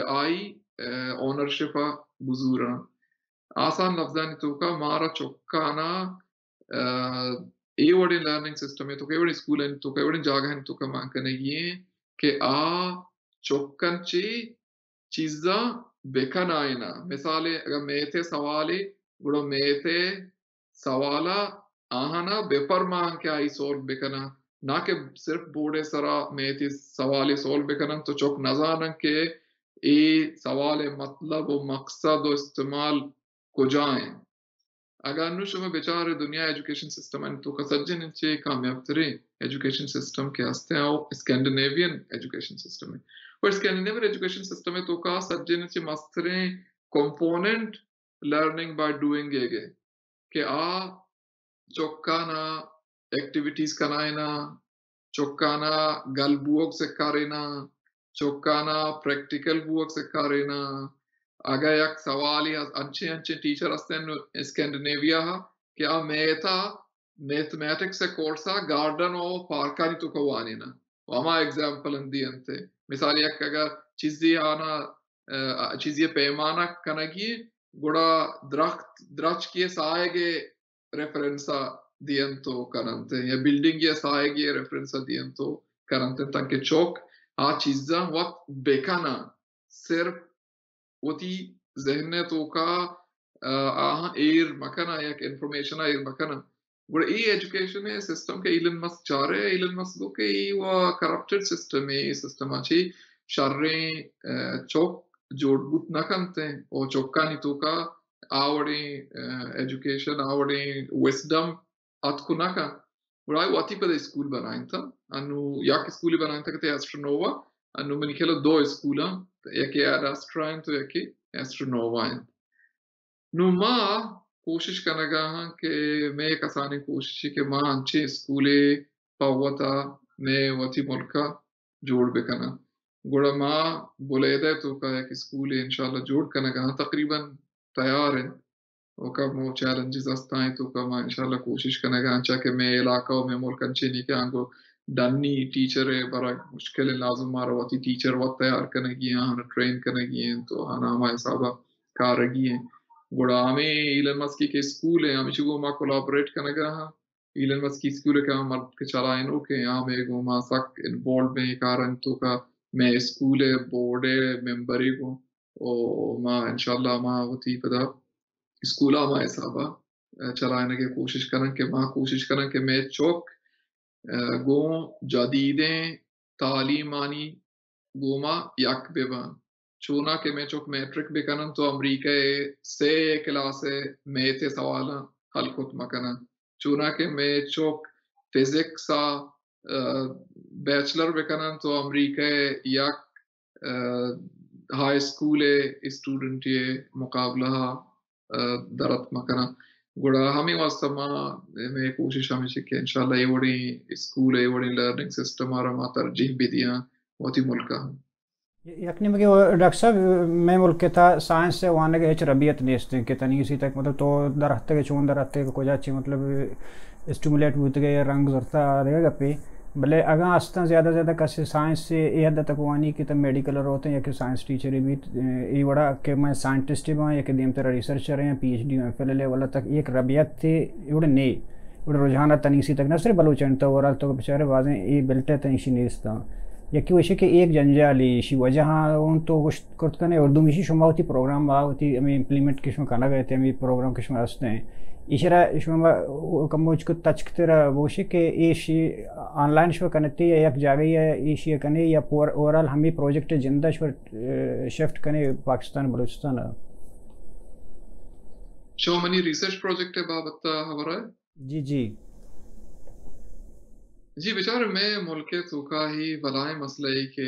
[SPEAKER 3] آئی اونرشپا بزورا آسان لفظانی تو کا مارا چوکانا اے وڑی لرننگ سسٹم ہے تو کہ وڑی اسکول ہے تو کہ وڑی جاگہ ہے تو کہ مان کنے یہ کہ چوکن چی چیزاں بکن آئینا مثالے اگر میتے سوالی گڑا میتے سوالا آہنا بپر مان کے آئی سول بکنا نہ کہ صرف بوڑے سرا میتی سوالی سول بکنا تو چوک نظانن کہ ای سوال مطلب و مقصد و استعمال کجائیں اگر انو شما بیچارے دنیا ایجوکیشن سسٹم ان تو کا سجن انچے کامیاب ترین ایجوکیشن سسٹم کے ہستے ہیں اسکینڈینیوین ایجوکیشن سسٹم ہے اور اسکینڈینیوین ایجوکیشن سسٹم ہے تو کا سجن انچے مستریں کمپوننٹ لرننگ بائی ڈوئنگ گے کہ چوکانا ایکٹیویٹیز کنائنا چوکانا گل بوک سے کارینا چوکانا پریکٹیکل بوک سے کارینا اگر یک سوالی انچے ٹیچر ہستے ہیں اسکینڈینیویا کہ میتا میتھمیٹکس سے کورسا گارڈن و پارکانی تو کوانی نا وما ایگزامپل اندی انتے مثال یک اگر چیزی آنا چیزی پیمانا کنگی گوڑا درخت کیے سائے گے ریفرنسا دین تو کرنتے یا بلڈنگ یہ سائے گے ریفرنسا دین تو کرنتے تاکہ چوک چیزاں وقت بیکانا صرف وتی ذہن تو کا ایر مکنا یک انفارمیشن ایر مکنا گوڑا ای ایجوکیشن ہے سسٹم کے ایلن مسک چارے ایلن مسک دو کہ ای وہ کرپٹڈ سسٹم ہے ای سسٹم آچی شریں چوک جوڑ بوت نکنتے ہیں اور چوکانی تو کا آوڑی ایجوکیشن آوڑی ویسڈم اتکو نکن گوڑا واتی پہ اسکول بنائیں تھا انو یک اسکولی بنائیں تھا کہ ایسٹرونووا انو منی کھیلو دو اسکول ہیں یکی ایراسٹرائن تو یکی ایسٹرونووائن نو ما کوشش کنگا ہاں کہ میں ایک آسانی کوششی کہ ماں انچے اسکولے پاوتا میں واتی ملکا جوڑ بکنا گوڑا ماں بولیدہ تو کا ایک اسکولے انشاءاللہ جوڑ کنگا ہاں تقریباً تیار ہے وہ کب وہ چیلنجز ہستائیں تو کا ماں انشاءاللہ کوشش کنگا ہاں چاہ کہ میں علاقہ میں ملک انچے نہیں کہ آنگو ڈنی ٹیچر ہے برا مشکل ہے لازم مارا واتی ٹیچر وقت تیار کرنے گی ہیں ہمیں ٹرین کرنے گی ہیں تو ہانا ہمارے صاحبہ کارگی ہیں گوڑا ہمیں ایلن مسکی کے اسکول ہیں ہمیں چگو ماں کولیبریٹ کرنے گا ہاں ایلن مسکی اسکول ہے کہ ہم مرد کے چلائیں ہو کہ ہمیں گو ماں سک انوالڈ میں کارن تو کا میں اسکول بورڈ ممبری کو اور ماں انشاءاللہ ماں ہوتی پدا اسکولہ ہمارے صاحبہ چلائنے کے کوشش کریں کہ ماں کوشش کریں کہ میں چوک گو جدیدیں تعلیمانی گوما یک بیبان چونا کہ میں چوک میٹرک بکنن تو امریکہ سے کلاس میتے سوالا حل کت مکنن چونا کہ میں چوک فزکسا بیچلر بکنن تو امریکہ یک ہائی اسکول اسٹوڈنٹ مقابلہ درت مکنن گوڑا ہمیں واسطہ میں کوشش ہمیشہ کہ انشاءاللہ یہ وڑی اسکول ہے وڑی لرننگ سسٹم آرہا ماں ترجیح بھی دیا واتی ملکہ ہم
[SPEAKER 2] یکنی مجھے ڈاکٹر صاحب میں ملک تھا سائنس سے وہاں لگے ہچ ربیت نیستے کہ تنی اسی تک مطلب تو درخت کے چون درخت کے کچھ اچھی مطلب اسٹیمولیٹ ہوتے گئے رنگ زرتا رہے گا پہ بھلے اگاں آستان زیادہ زیادہ کسی سائنس سے یہ حد تک وانی کہ تب میڈیکلر ہوتے ہیں یا کہ سائنس ٹیچر بھی یہ بڑا کہ میں سائنٹسٹ بھی یا کہ دیم طرح ریسرچر ہیں P H D M Phil level تک ایک ربیت تھے یہ نئے وہ رجحانات تنیسی تک نہ صرف بلوچن تو اوورال تو بیچارے واضح یہ بلٹے تنیسی نیستا یا کہ ویسے کہ ایک جنجالی شی وجہ ان تو کچھ کرت کرنے اردو میں شما ہوتی پروگرام ہوتی ہمیں امپلیمنٹ کشم کرنا گئے تھے ہمیں پروگرام کشم ہستے ہیں اشرا شما کم مجھ کو تچ تیرا ویسے کہ یہ شی آن لائن شو کرنے یا یک جگہ یا یہ شی کرنے یا اوورال ہمیں پروجیکٹ زندہ شو شفٹ کرنے پاکستان بلوچستان
[SPEAKER 3] شو منی ریسرچ پروجیکٹ ہے بابت خبر ہے
[SPEAKER 2] جی
[SPEAKER 3] جی بیچارے میں ملک تو کا ہی بلائیں مسئلہ ہے کہ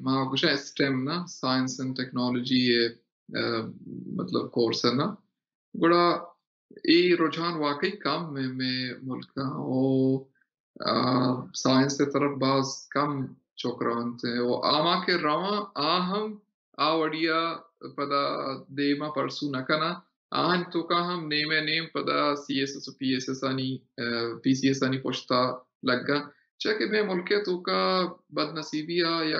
[SPEAKER 3] ماں گوشہ اسٹیم نا سائنس اینڈ ٹیکنالوجی مطلب کورس ہے نا گوڑا یہ رجحان واقعی کم میں ملک کا اور سائنس کے طرف بعض کم چوکران تھے وہ آما کے رواں آہم آوڑیا پدا دیما پرسو نکنا آہن تو کا ہم نیم پدا سی ایس ایس و پی ایس ایس آنی پی سی ایس آنی پوشتا لگا چاہ کہ میں ملکے تو کا بد نصیبی یا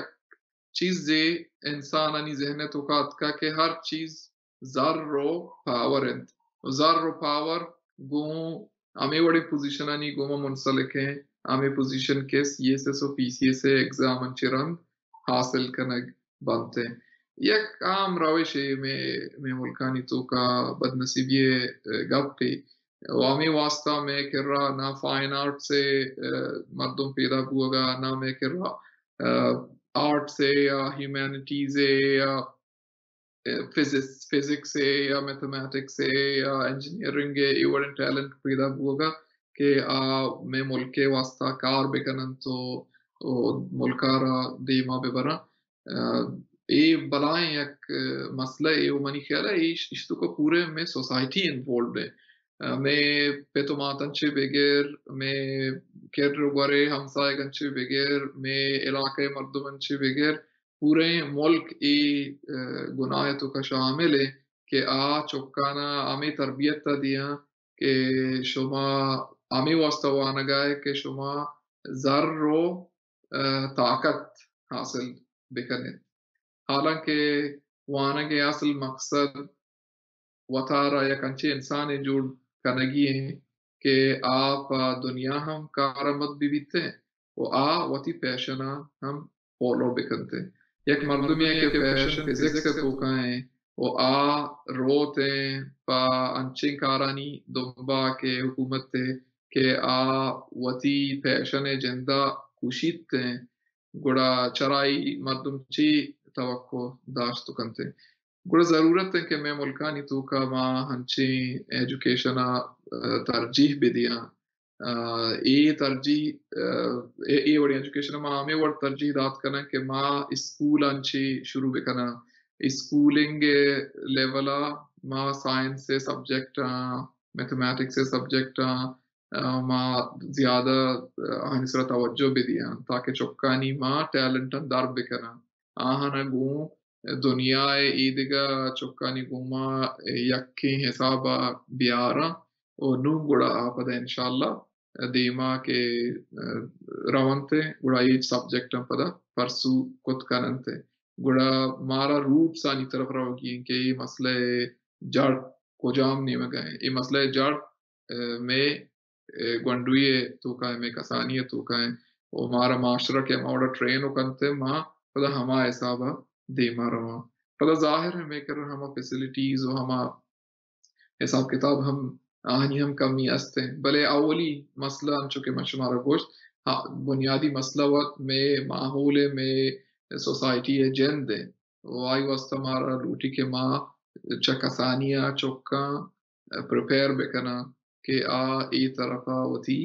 [SPEAKER 3] چیز دے انسان آنی ذہن تو کا کہ ہر چیز zarro power ent zarro power go ame wadi position ani goma munsalike ame position kes yeses of PCS exam chiran hasil kanag bante یک عام روش میں ملکانی تو کا بدنصیبی گپ و ہمیں واسطہ میں کر رہا نہ فائن آرٹ سے مردم پیدا ہوا گا نہ میں کر رہا آرٹ سے یا ہیومینٹی سے یا فزکس سے یا میتھمیٹکس سے یا انجینئرنگ ایوڑ ٹیلنٹ پیدا ہوا گا کہ میں ملک واسطہ کار بکنن تو ملکارا دیما بے برا یہ بلائیں ایک مسئلہ ہے وہ منی خیال ہے اس تو کو پورے میں سوسائٹی انوالوڈ ہے میں پیتوماتن چھ بغیر میں کیر گورے ہمسائے گن چھ بغیر میں علاقے مردمن چھ بغیر پورے ملک ای گناہ تو کا شامل ہے کہ چکانا آمی تربیت تا دیا کہ شما آمی واسطہ وانگا ہے کہ شما زر رو طاقت حاصل بکنے حالانکہ وانگے اصل مقصد وطارا یا کنچے انسان جوڑ کنگی ہیں کہ آپ دنیا ہم کارمت بھی بیتے ہیں وطی پیشنا ہم فالو بکنتے یک مردمی ہے کہ پیشن فزکس سے توکا ہیں روتے پا انچیں کارانی دنبا کے حکومت تے کہ وطی پیشن جندہ خوشیت ہیں گوڑا چرائی مردم چی توقع داشتو کنتے گوڑا ضرورت ہے کہ میں ملکانی تو کا ماں ہنچیں ایجوکیشنا ترجیح بھی دیا ترجیح وڑی ایجوکیشن ماں ہمیں وڑ ترجیح دات کرنا کہ ماں اسکول انچی شروع بکنا اسکولنگ لیولا ماں سائنس سے سبجیکٹ میتھمیٹکس سے سبجیکٹ ماں زیادہ ہنسرا توجہ بھی دیا تاکہ چکانی ماں ٹیلنٹ در بکنا آہانا گوں دنیا ایدگا چکانی گوما یکی حسابا بیارا اور نو گڑا آپدا انشاءاللہ دیما کے روانتے گڑا یہ سبجیکٹ پدا پرسو کت کننتے گڑا مارا روٹ سانی طرف رہوگی کہ یہ مسئلہ جڑ کو جام نہیں مگئے یہ مسئلہ جڑ میں گونڈوئے تو کہیں میں کسانی تو کہیں وہ مارا معاشرہ کے ماڑا ٹرینو کنتے ماں پدا ہما حسابا دیما رہا پدا ظاہر ہے میں کر رہا ہما فیسیلیٹیز و ہما حساب کتاب ہم کمی استے ہیں بلے اولی مسئلہ ہم چکے من شمارا گوشت بنیادی مسئلہ وقت میں ماحول میں سوسائٹی ہے جن دے وائی واسطہ مارا لوٹی کے ماں چکسانیہ چکا پریپیر بکنا کہ ای طرفا ہوتی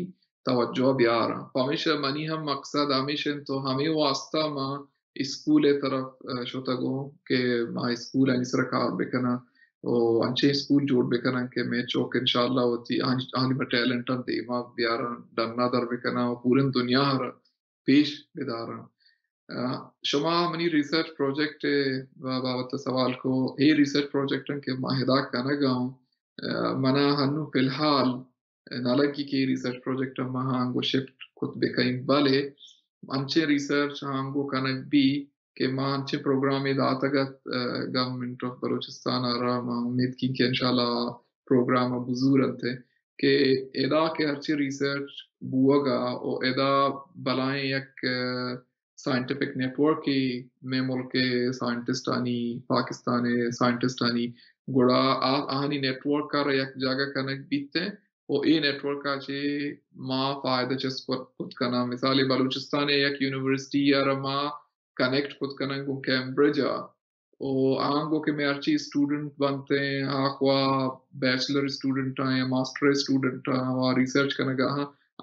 [SPEAKER 3] توجہ بیارا ہمیشہ منی ہم مقصد ہمیشہ تو ہمیں واسطہ ماں اسکول طرف شوتا گو کہ ماں اسکول انسر کار بکنا او انچے اسکول جوڑ بکنا کہ میں چوک انشاءاللہ ہوتی آنی میں ٹیلنٹ دی ماں بیارا ڈننا در بکنا پورن دنیا ہر پیش بدارا شما منی ریسرچ پروجیکٹ بابت سوال کو یہ ریسرچ پروجیکٹ کہ ماہدہ کنا گاؤں منا ہنو فی الحال نالکی کی ریسرچ پروجیکٹ مہاں ہنگو شفٹ خود بکائیں بالے انچے ریسرچ ہنگو کنک بھی کہ ماں انچے پروگرامی داتگت گورنمنٹ آف بلوچستان آرہا ماں امید کی کہ انشاءاللہ پروگرام بزرگ تھے کہ ادا کے ہرچی ریسرچ بوگا اور ادا بلائیں یک سائنٹیفک نیٹورک کی میں ملک سائنٹسٹانی پاکستانی سائنٹسٹانی گوڑا آہنی نیٹورک کا یک جگہ کنک بیتے اور یہ نیٹورک کا چھے ماں فائدہ چس خود کنا مثالی بلوچستان یک یونیورسٹی یا ماں کنیکٹ خود کنا گو کیمبرج اور آنگو کہ میں ہرچی اسٹوڈنٹ بنتے ہیں آخوا بیچلر اسٹوڈنٹ ہیں یا ماسٹر اسٹوڈنٹ ہیں ریسرچ کنا گا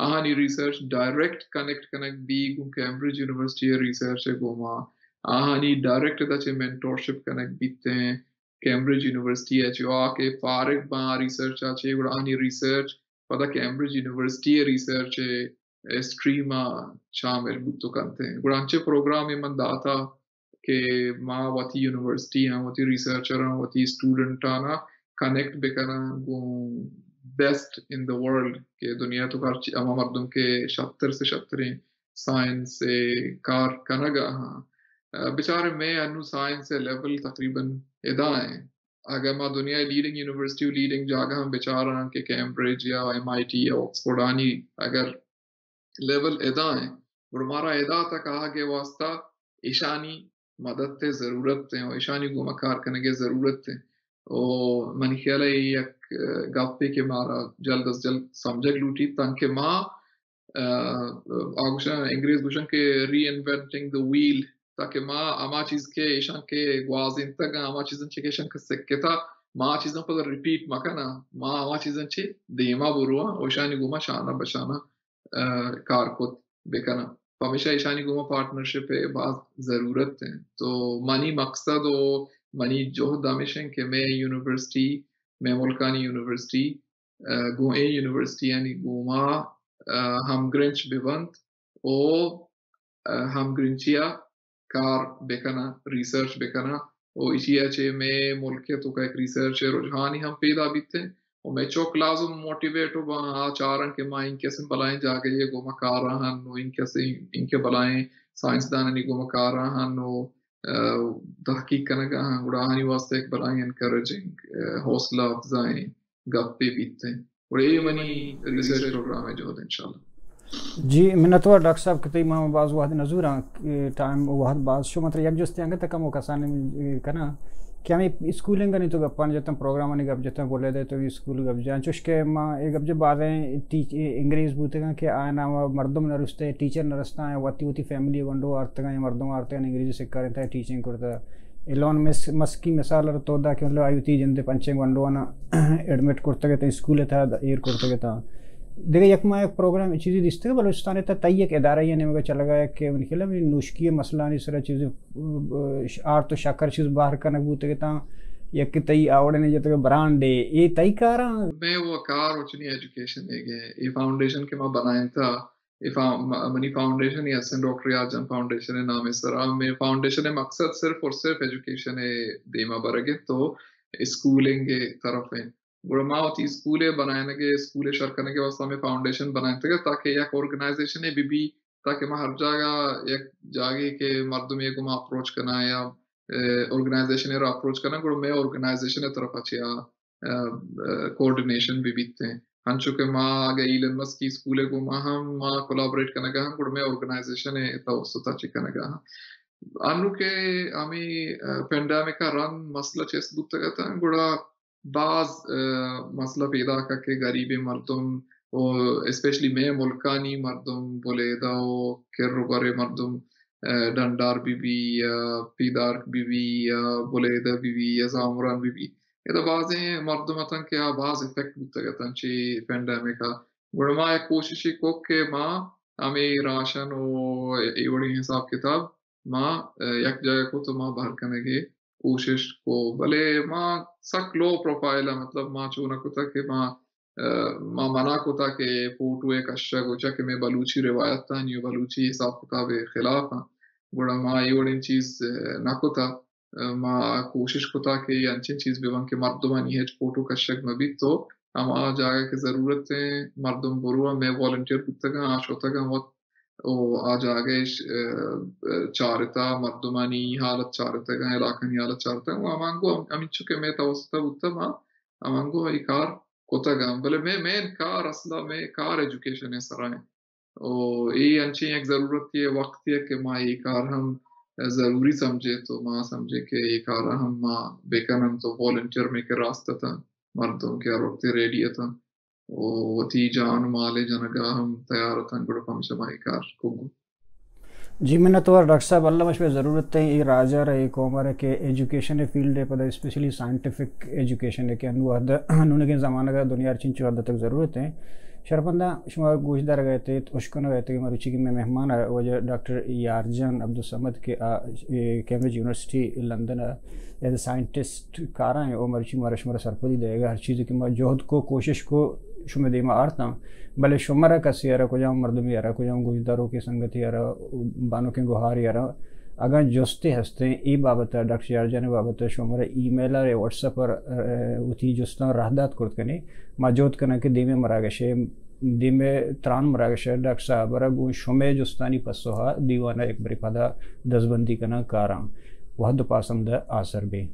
[SPEAKER 3] آہانی ریسرچ ڈائریکٹ کنیکٹ کنک بھی گو کیمبرج یونیورسٹی ریسرچ گو ماں آہانی ڈائریکٹ دا چھے مینٹورشپ کنک بیتے ہیں کیمبرج یونیورسٹی ہے جو آکے فارغ با ریسرچ آچے گوڑا آنی ریسرچ پدا کیمبرج یونیورسٹی ریسرچ اسٹریم شامل بودتو کنتے ہیں گوڑا انچے پروگرام من داتا کہ ماں واتی یونیورسٹی ہیں واتی ریسرچر ہیں واتی اسٹوڈنٹ آنا کنیکٹ بکنا go best in the world کہ دنیا تو کارچی اما مردم کے 70 سے 70 سائنس سے کار کنگا ہاں بیچارے میں انو سائنس سے لیول تقریباً ادا ہیں اگر ما دنیا لیڈنگ یونیورسٹی لیڈنگ جاگہ ہم بیچارہ کہ کیمبرج یا MIT یا آکسفورڈ آنی اگر لیول ادا ہیں اور ہمارا ادا تک آگے واسطہ ایشانی مدد تے ضرورت تے اور ایشانی گوما کار کرنے کی ضرورت تے اور من خیال ہے یک گپے کے مارا جلد از جلد سمجھک لوٹی تاکہ ماں آگوشن انگریز گوشن کے ری انوینٹنگ دا ویل تاکہ ماں اما چیز کے ایشان کے گوازین تک اما چیزن چھ ایشان کے سکے تھا ماں چیزن پر ریپیٹ مکنا ماں اما چیزن چھ دیما بروا اوشانی گوما شانہ بشانہ کار کو بکنا ہمیشہ ایشانی گوما پارٹنرشپ ہے بعض ضرورت ہے تو منی مقصد و منی جوہد ہمیشہ کہ میں یونیورسٹی میں ملکانی یونیورسٹی گو اے یونیورسٹی یعنی گوما ہم گرنچ بیونت او ہم گرنچیا کار بکنا ریسرچ بکنا او اسی اچھے میں ملک تو کا ایک ریسرچ رجحانی ہم پیدا بیتے اور میں چوک لازم موٹیویٹ ہو وہاں چارن کے ماں ان کیسے بلائیں جا گئی ہے گوما کار رہن نو ان کیسے ان کے بلائیں سائنسدان نہیں گوما کار رہن نو تحقیق کرنے کا اڑانی واسطے ایک بلائیں انکریجنگ حوصلہ افزائیں گپے بیتے اور یہ منی ریسرچ پروگرام ہے جو ہے انشاءاللہ
[SPEAKER 2] جی منت ہوا ڈاکٹر صاحب کتی ماں بعض واحد نظور ہیں ٹائم واحد بعض شو مطلب یک جستے ہیں تک ہم کسانے کنا کہ ہمیں اسکولیں گا نہیں تو گپان جاتا ہوں پروگرام نہیں گپ جاتا ہوں بولے دے تو اسکول گپ جائیں چوش کہ ماں ایک گپ جب بعدیں انگریز بوتے گا کہ آئینا مردم نرستے ٹیچر نرستا ہیں واتی فیملی گنڈو آرتے گا مردم آرتے ہیں انگریزی سکھ کرتا ہے ٹیچنگ کرتا ہے ایلون مسکی مثال تو دا کہ مطلب آئی ہوتی جندے پنچنگ گنڈو آنا ایڈمٹ کرتا گیا تھا اسکول تھا ایر کرتا گیا تھا دیکھیں یک ماں ایک پروگرام چیزیں دستے گا بلوچستان تھا تئی ایک ادارہ یہ نہیں مگر چلا گیا کہ ان کے لیے نوشکی مسئلہ نہیں سرا چیزیں آر تو شاکر چیز باہر کا نقبوتے گا تھا یک کہ تئی آوڑے نہیں جاتا کہ برانڈ ہے یہ تئی کارا
[SPEAKER 3] میں وہ کار اچنی ایجوکیشن ہے گئے یہ فاؤنڈیشن کے ماں بنائیں تھا منی فاؤنڈیشن یا سن ڈاکٹر یاجن فاؤنڈیشن ہے نام سرا میں فاؤنڈیشن مقصد صرف اور صرف ایجوکیشن ہے دیما برگے تو اسکولنگ کے طرف ہیں گڑما ہوتی اسکولیں بنانے کے اسکولیں شر کرنے کے واسطہ میں فاؤنڈیشن بنائیں تھے تاکہ یک آرگنائزیشن ہے بھی تاکہ میں ہر جگہ یک جاگے کہ مردم یہ کو میں اپروچ کرنا ہے یا آرگنائزیشن ہے اپروچ کرنا گڑ میں آرگنائزیشن طرف اچھا کوارڈینیشن بھی بیتے ہیں ہن چکے ماں آگے ایلن مسک کی اسکولیں کو ماں کولیبریٹ کرنے کا گڑ میں آرگنائزیشن ہے توسط اچھی کرنے کا انو کے ہمیں پینڈیمک کا رن مسئلہ چیز بوتا گیا تھا گڑا بعض مسئلہ پیدا کر کے غریب مردم اور اسپیشلی میں ملکانی مردم بولے دا کر برے مردم ڈنڈار بی یا پیدار بی یا بولے دا بی یا زامران بی یہ تو بعض مردم اتن کہ بعض افیکٹ ہوتا گیا تھا چی پینڈیمک کا گوڑا ماں ایک کوششی کو کہ ماں ہمیں راشن اور ایوڑی حساب کتاب ماں یک جگہ کو تو ماں باہر کرنے کے کوشش کو بھلے ماں سک لو پروفائل ہے مطلب ماں چونا کو تھا کہ ماں منع کو تھا کہ فوٹو ایک اشیا کو چاہ کہ میں بلوچی روایت تھا نیو بلوچی حساب کتاب خلاف ہاں بڑا ماں یہ وڑین چیز نہ کو تھا ماں کوشش کو تھا کہ یہ انچین چیز بھی وہاں کہ مردمہ نہیں ہے فوٹو کا شک میں بھی تو ہم آ جاگا کہ ضرورت ہے مردم بروا میں والنٹیر کتا گا آش ہوتا گا وقت او آج آگے چارتا مردمانی حالت چارتا گا علاقانی حالت چارتا گا امانگو امین چکے میں توسطہ ہوتا ماں امانگو ای کار کوتا گا بلے میں کار اصلا میں کار ایجوکیشن ہے سرائیں او ای انچین ایک ضرورت ہے وقت ہے کہ ماں ای کار ہم ضروری سمجھے تو ماں سمجھے کہ ای کار ہم ماں بیکنم تو والنٹیر میں کے راستہ تھا مردوں کے روکتے ریڈیو تھا وتی جان مالے جنگا ہم تیار تھا گڑ ہمیشہ مائی کار کو
[SPEAKER 2] جی میں نے تو ڈاکٹر صاحب اللہ مشبہ ضرورت ہے یہ راجہ رہے ایک عمر ہے کہ ایجوکیشن فیلڈ ہے پتہ اسپیشلی سائنٹیفک ایجوکیشن ہے کہ انہوں نے زمانہ کا دنیا چنچو حد تک ضرورت ہے شرفندہ شما گوشدار گئے تھے اشکن گئے تھے کہ مروچی کی میں مہمان آیا وجہ ڈاکٹر یارجان عبدالصمد کے Cambridge university London as a scientist کارا ہیں وہ مروچی مارا شمارا سرپدی دے گا ہر چیز کی میں جوہد کو کوشش کو شما دیما آرتا ہوں بلے شمارا کسی یارا کو جاؤں مردمی یارا کو جاؤں گوشداروں کی سنگتی یارا بانوں کے گوھار یارا اگر جوستے ہستے ای بابت ڈاکٹر یارجان بابت شمارا ای میل ہے واٹس ایپ پر اتی جوستان راہدات کرد کنی ماجود کنا کہ دیمے مراگشے دیمے تران مراگشے ڈاکٹر صاحب رگو شمے جوستانی پسوہا دیوانا ایک بری پدا دزبندی کنا کاران وحد پاسم دا آثر بھی